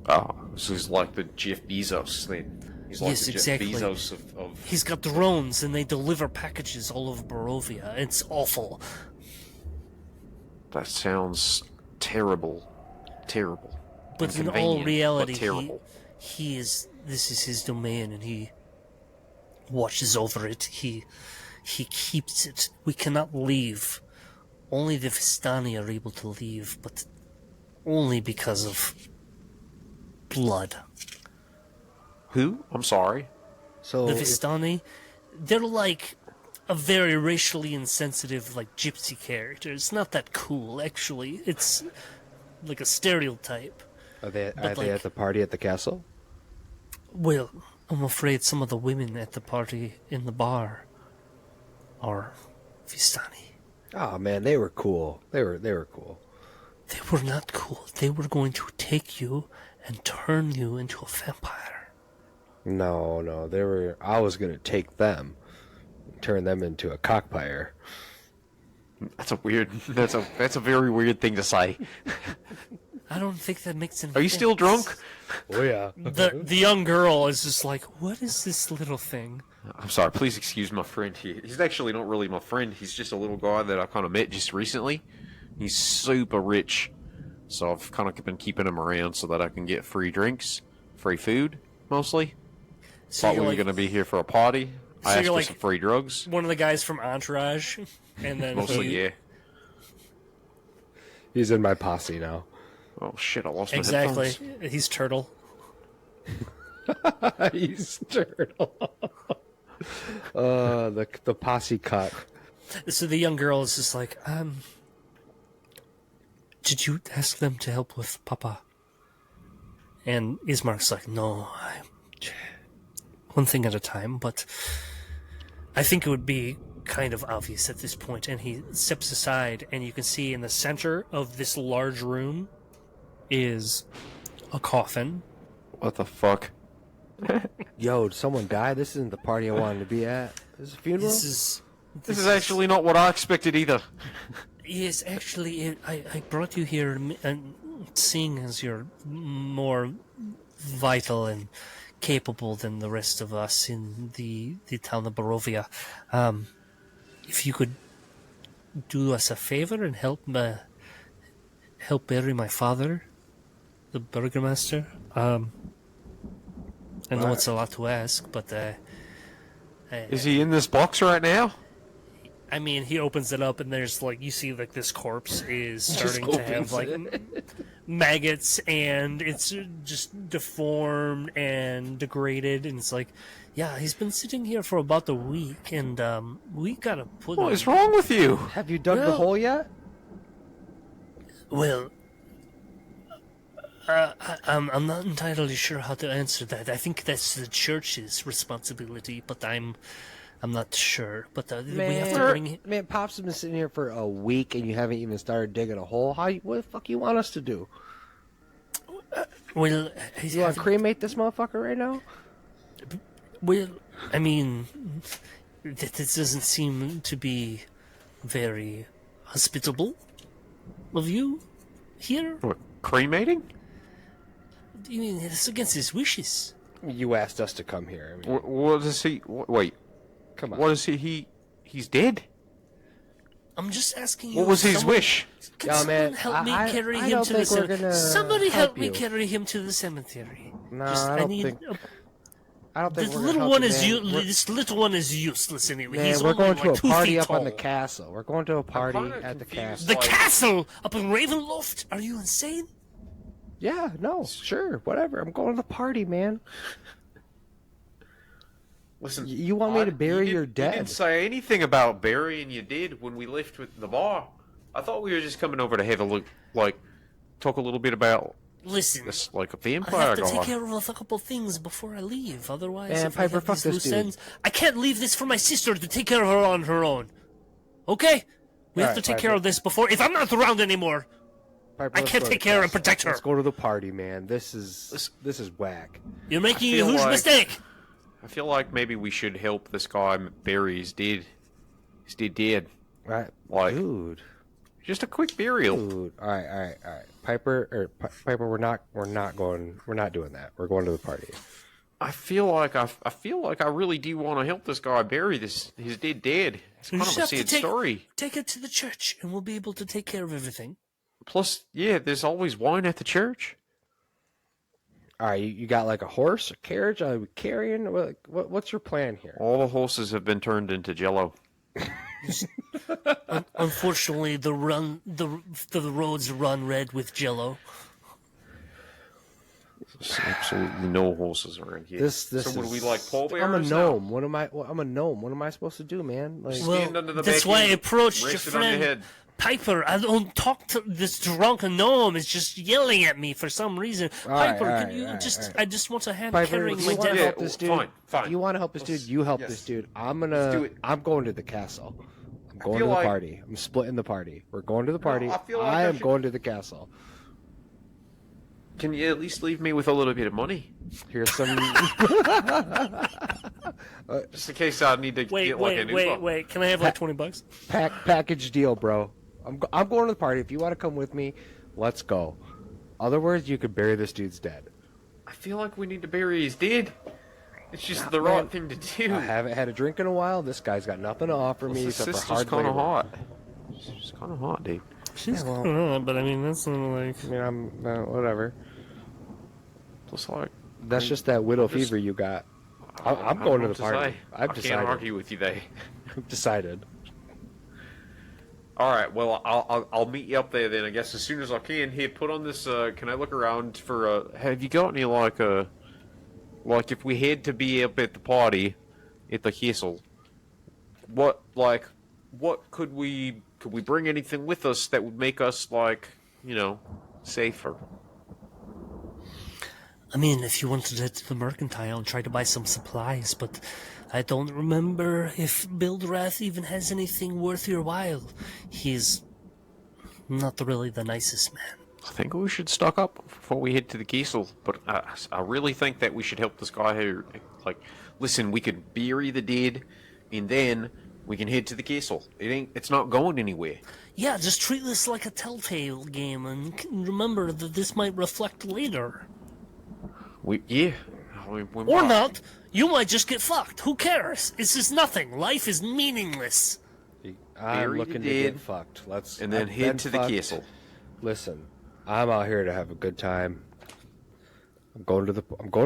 Oh, so he's like the Jeff Bezos then. He's like Yes, the exactly. Jeff Bezos of... He's got drones and they deliver packages all over Barovia. It's awful. That sounds terrible. Terrible. But in all Inconvenient, reality, but terrible. this is his domain and he watches over it. He keeps it. We cannot leave. Only the Vistani are able to leave, but only because of blood. Who? I'm sorry. So The if- Vistani, they're like a very racially insensitive, like, gypsy character. It's not that cool, actually. It's like a stereotype. are they like- at the party at the castle? Well, I'm afraid some of the women at the party in the bar are Vistani. Oh man, they were cool. They were cool. They were not cool. They were going to take you and turn you into a vampire. No, they were. I was gonna take them, turn them into a cockpire. That's a weird... That's a very weird thing to say. I don't think that makes any Are you still sense. drunk? Oh yeah. The young girl is just like, what is this little thing? I'm sorry, please excuse my friend here. He's actually not really my friend. He's just a little guy that I kind of met just recently. He's super rich. So I've kind of been keeping him around so that I can get free drinks, free food, mostly. So Thought we you're were like, going to be here for a party. I asked you're for like some free drugs. one of the guys from Entourage, and then Mostly, yeah. He's in my posse now. Oh shit! I lost my Exactly. headphones. He's Turtle. He's turtle. The posse cut. So the young girl is just like, did you ask them to help with Papa? And Ismark's like, no, one thing at a time, but I think it would be kind of obvious at this point. And he steps aside, and you can see in the center of this large room is a coffin. What the fuck? Yo, did someone die? This isn't the party I wanted to be at. This is a funeral? This This is actually not what I expected either. Yes, actually, I brought you here, and seeing as you're more vital and capable than the rest of us in the town of Barovia, if you could do us a favor and help bury my father, the burgomaster. I know it's a lot to ask, but Is he in this box right now? I mean, he opens it up, and there's like, you see like this corpse is starting to have like maggots, and it's just deformed and degraded, and it's like, yeah, he's been sitting here for about a week, and we gotta put. What is wrong with you? Have you dug the Well- hole yet? Well, I'm not entirely sure how to answer that. I think that's the church's responsibility, but I'm not sure. But we have to bring. Man, Pops has been sitting here for a week and you haven't even started digging a hole. What the fuck you want us to do? Well, You want to cremate this motherfucker right now? Well, I mean, this doesn't seem to be very hospitable of you here. What, cremating? I mean, it's against his wishes. You asked us to come here. I mean, What is he? Wait, come on. what is he? He's dead? I'm just asking you. What was his someone- wish? Can Yo, someone man, help me I carry don't him to the think we're cemetery? gonna Somebody help help me you. carry him to the cemetery. No, Just, I don't need. think. I don't think This we're little gonna one help is you, man. this little one is useless anyway. Man, He's we're only going to like a 2 party feet up on the tall. castle. We're going to a party kinda at the confused. The castle. castle up in Ravenloft? Are you insane? Yeah, no, sure, whatever. I'm going to the party, man. Listen, You want me to bury your You dead? didn't say anything about burying your dead when we left with the bar. I thought we were just coming over to have a look, like, talk a little bit about Listen, this, like a I vampire have to take guy. care of a couple things before I leave. Otherwise, Man, if I Piper, have fuck these this loose dude. ends, I can't leave this for my sister to take care of her on her own. Okay? We have Alright, to take care Piper. of this before. If I'm not around anymore, Piper, I let's can't go to take the care and castle. protect her. Let's go to the party, man. This is whack. you're making a feel huge like- mistake. I feel like maybe we should help this guy bury his dead. His dead. Right, Like- dude. Just a quick burial. Dude, all right. Piper, we're not doing that. We're going to the party. I feel like I really do want to help this guy bury his dead. It's You kind of just a have to sad take- story. Take it to the church, and we'll be able to take care of everything. Plus, yeah, there's always wine at the church. All right, you got like a horse, a carriage, are we carrying? What's your plan here? All the horses have been turned into jello. Unfortunately, the roads run red with jello. There's absolutely no horses around here. This so would is, we like pallbearers? I'm a now? gnome. I'm a gnome. What am I supposed to do, man? Like, Well, Stand under the that's back why I end, approached your rest it on your friend head. Piper. I don't talk to this drunk gnome. Is just yelling at me for some reason. right, Piper, all can right, you all right, just? all right. I just want a hand Piper, carrying you my want to dead. help Yeah, this dude? fine. You want to help this dude? You help yes. this dude. Let's do it. I'm going to the castle. I'm going to feel the like- party. I'm splitting the party. We're going to the party. I feel like I I am should- going to the castle. Can you at least leave me with a little bit of money? Here's some. Just in case I need to get like an Uber. Wait. Can I have like $20? package deal, bro. I'm going to the party. If you want to come with me, let's go. Other words, you could bury this dude's dead. I feel like we need to bury his dead. It's just the right thing to do. I haven't had a drink in a while. This guy's got nothing to offer me His except for sister's hard kind labor. of hot. She's kind of hot, dude. She's well- cool, but I mean that's not like. I mean, I'm whatever. Just like That's just that widow just- fever you got. I'm I going don't to the know what party. say. I've I can't decided. argue with you there. I've decided. All right, well, I'll meet you up there then. I guess as soon as I can. Here, put on this. Can I look around for? Have you got any like if we had to be up at the party, at the castle, what could we bring anything with us that would make us safer? I mean, if you wanted to head to the mercantile and try to buy some supplies, but I don't remember if Bildrath even has anything worth your while. He's not really the nicest man. I think we should stock up before we head to the castle, but I really think that we should help this guy here. Listen, we could bury the dead, and then we can head to the castle. It's not going anywhere. Yeah, just treat this like a telltale game and remember that this might reflect later. We Or might. not. You might just get fucked. Who cares? It's just nothing. Life is meaningless. I'm Bury looking the to get dead, fucked. and then I've head been to the fucked. castle. Listen, I'm out here to have a good time. I'm going to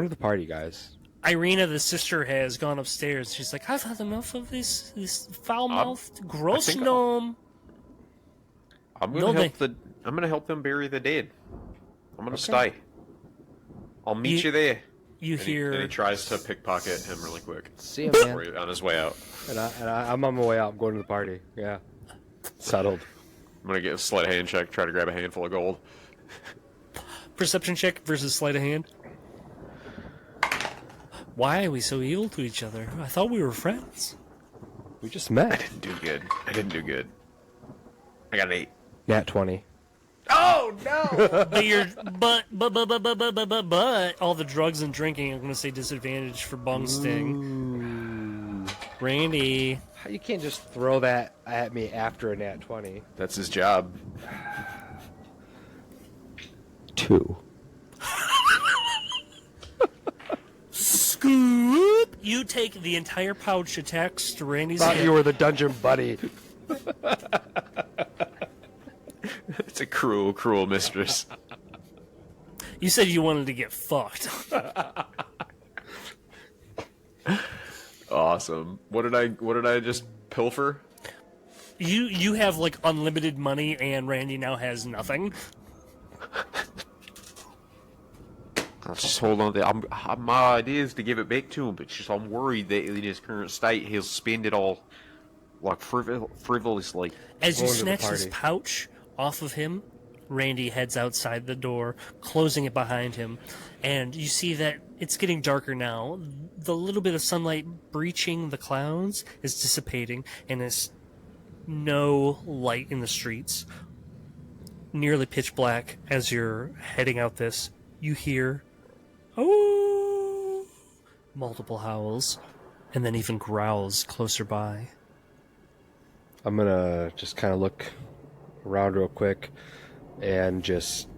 the party, guys. Irina, the sister, has gone upstairs. She's like, I've had enough of this foul-mouthed, gross think gnome. I'm No, gonna help them bury the dead. I'm gonna stay. I'll meet You- you there. You And hear... he tries to pickpocket him really quick See you, man. on his way out. I'm on my way out. I'm going to the party. Yeah, settled. I'm gonna get a sleight of hand check, try to grab a handful of gold. Perception check versus sleight of hand. Why are we so evil to each other? I thought we were friends. We just met. I didn't do good. I got an 8. Nat 20. But you're but all the drugs and drinking, I'm gonna say disadvantage for Bung Sting. Randy. You can't just throw that at me after a Nat 20. That's his job. 2. Scoop! You take the entire pouch attacks to Randy's Thought head. you were the dungeon buddy. It's a cruel, cruel mistress. You said you wanted to get fucked. Awesome. What did I just pilfer? You have like unlimited money, and Randy now has nothing. I'll just hold on to it. My idea is to give it back to him, but just I'm worried that in his current state he'll spend it all like frivolously. As you Going to the snatch this party. pouch off of him, Randy heads outside the door, closing it behind him, and you see that it's getting darker now. The little bit of sunlight breaching the clouds is dissipating, and there's no light in the streets. Nearly pitch black. As you're heading out this, you hear, oh, multiple howls, and then even growls closer by. I'm gonna just kind of look around real quick and just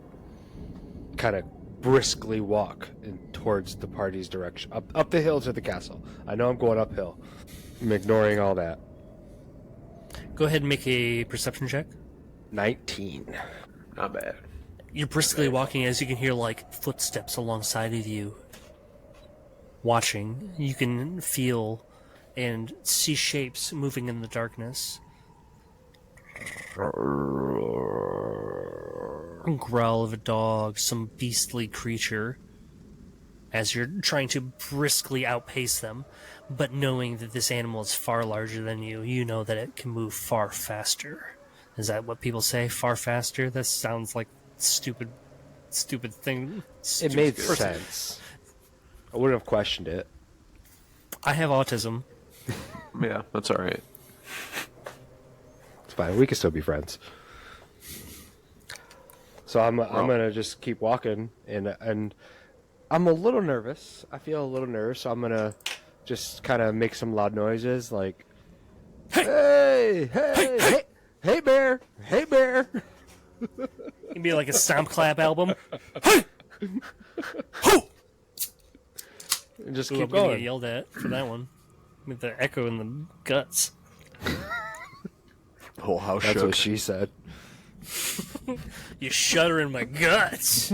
kind of briskly walk towards the party's direction. Up the hill to the castle. I know I'm going uphill. I'm ignoring all that. Go ahead and make a perception check. 19. Not bad. You're briskly walking as you can hear like footsteps alongside of you. Watching, you can feel and see shapes moving in the darkness. Growl of a dog, some beastly creature. As you're trying to briskly outpace them, but knowing that this animal is far larger than you, you know that it can move far faster. Is that what people say? Far faster? That sounds like stupid thing. It made sense. I wouldn't have questioned it. I have autism. Yeah, that's all right. It's fine. We can still be friends. So I'm gonna just keep walking, and I'm a little nervous. I feel a little nervous, so I'm gonna just kind of make some loud noises, like, "Hey, hey, hey, hey, bear, hey, bear." It'd be like a stomp clap album. Hey! Ho! And just Ooh, keep I'm gonna get going. yelled at for that one. With the echo in the guts. The whole house That's shook. what she said. You shudder in my guts.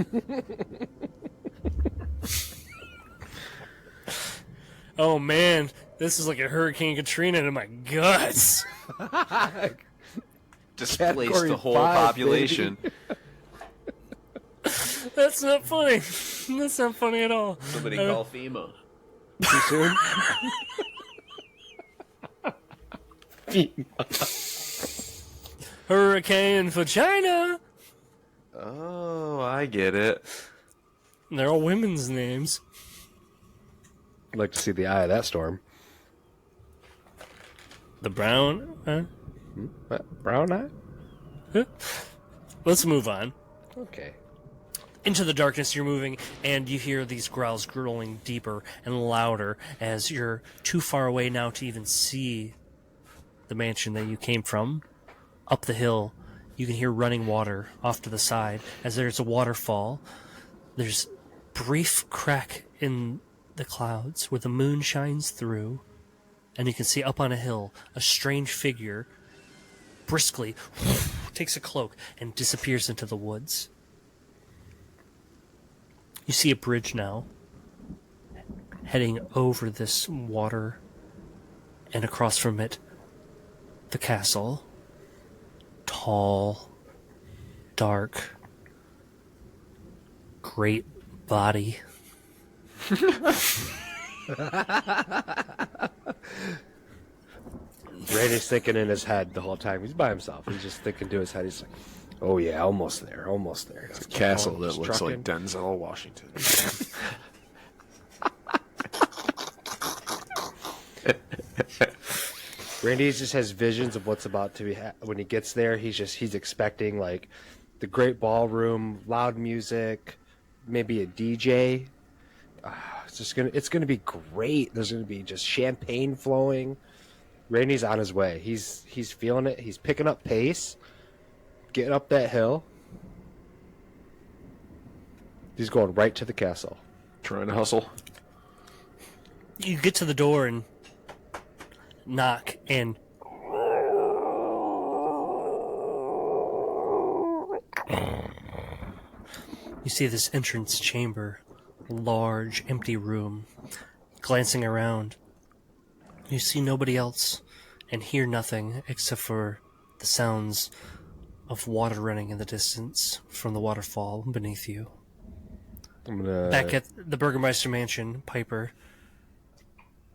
Oh man, this is like a Hurricane Katrina in my guts. Displaced Category the whole 5, population. That's not funny. That's not funny at all. Somebody call FEMA. Too soon? Hurricane for China. Oh, I get it. They're all women's names. I'd like to see the eye of that storm. The brown. Huh? What? Brown eye? Huh? Let's move on. Okay. Into the darkness you're moving, and you hear these growls growing deeper and louder as you're too far away now to even see the mansion that you came from. Up the hill, you can hear running water off to the side as there's a waterfall. There's brief crack in the clouds where the moon shines through, and you can see up on a hill a strange figure briskly takes a cloak and disappears into the woods. You see a bridge now heading over this water, and across from it the castle. Tall, dark, great body. Randy's thinking in his head the whole time. He's by himself. He's just thinking to his head. He's like, oh yeah, almost there, almost there. It's a castle that Just looks trucking. like Denzel Washington. Randy just has visions of what's about to be when he gets there. He's expecting like the great ballroom, loud music, maybe a DJ. It's gonna be great. There's gonna be just champagne flowing. Randy's on his way. He's feeling it. He's picking up pace, getting up that hill. He's going right to the castle. Trying to hustle. You get to the door and knock, and you see this entrance chamber, large, empty room. Glancing around, you see nobody else and hear nothing except for the sounds of water running in the distance from the waterfall beneath you. I'm gonna Back at the Burgermeister Mansion, Piper,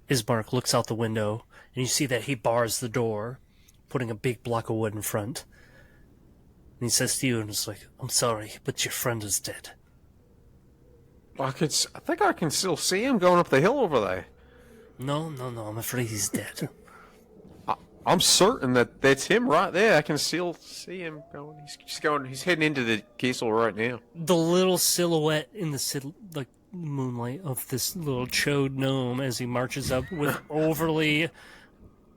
Ismark looks out the window, and you see that he bars the door, putting a big block of wood in front. And he says to you, and it's like, I'm sorry, but your friend is dead. I think I can still see him going up the hill over there. No, I'm afraid he's dead. I'm certain that that's him right there. I can still see him going. He's heading into the castle right now. The little silhouette in the moonlight of this little chode gnome as he marches up with overly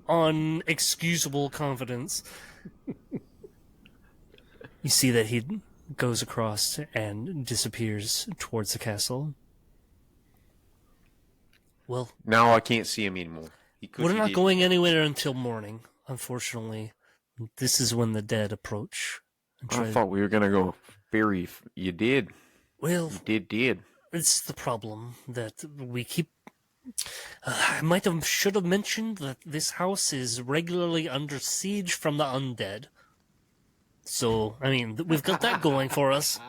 unexcusable confidence. You see that he goes across and disappears towards the castle. Well, Now I can't see him anymore. we're not going anywhere until morning, unfortunately. This is when the dead approach. And I try- thought we were gonna go bury. You did. well, You did. it's the problem that we keep. I should have mentioned that this house is regularly under siege from the undead. So, I mean, we've got that going for us.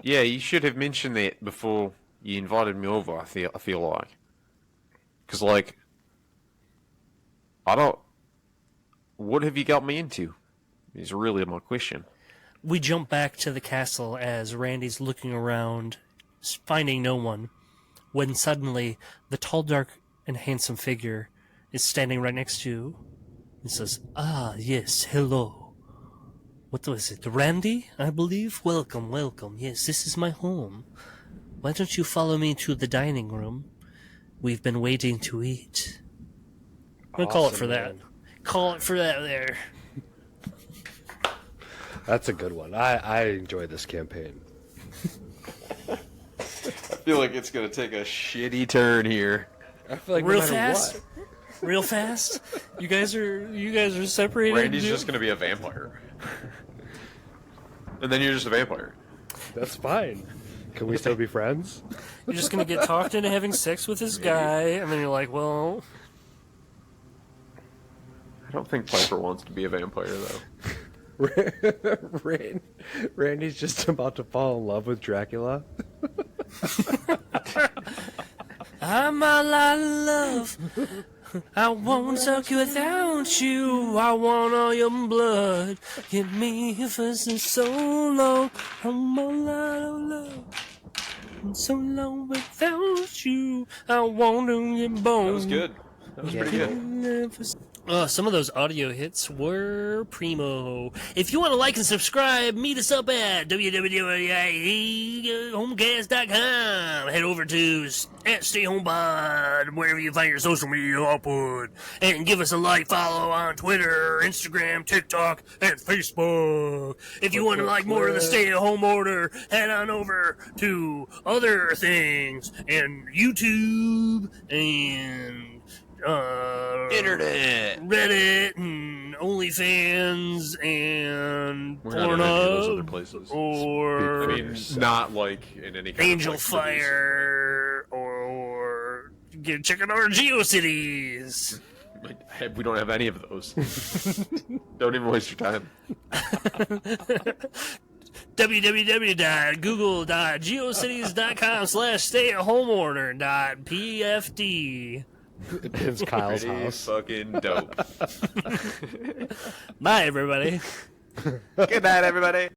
Yeah, you should have mentioned that before you invited me over. I feel like, because like, I don't. What have you got me into? Is really my question. We jump back to the castle as Randy's looking around, finding no one, when suddenly the tall, dark, and handsome figure is standing right next to you. He says, "Ah, yes, hello. What was it, Randy, I believe? Welcome, welcome. Yes, this is my home. Why don't you follow me to the dining room? We've been waiting to eat." I'm gonna call it for that. Call it for that there. That's a good one. I enjoy this campaign. I feel like it's gonna take a shitty turn here. I feel like Real fast? Real fast? You guys are separated? Randy's dude? just gonna be a vampire, and then you're just a vampire. That's fine. Can we still be friends? You're just gonna get talked into having sex with this guy, and then you're like, well, I don't think Piper wants to be a vampire though. Randy's just about to fall in love with Dracula. I'm all out of love. I won't suck you without you. I want all your blood. Get me for so long. I'm all out of love. So long without you. I want to get boned. That was good. That was pretty good. Some of those audio hits were primo. If you want to like and subscribe, meet us up at www.homecast.com. Head over to @StayHomePod, wherever you find your social media output. And give us a like, follow on Twitter, Instagram, TikTok, and Facebook. If you want to like more of the stay-at-home order, head on over to other things, and YouTube, and Internet, Reddit, and OnlyFans, and we're not in any of those other Pornhub, places. or I mean, not like in any kind Angel of like, Fire, or check out our GeoCities. Hey, we don't have any of those. Don't even waste your time. www.google.geocities.com/stay-at-home-order.pfd. It's Kyle's Pretty house. fucking dope. Bye, everybody. Good night, everybody.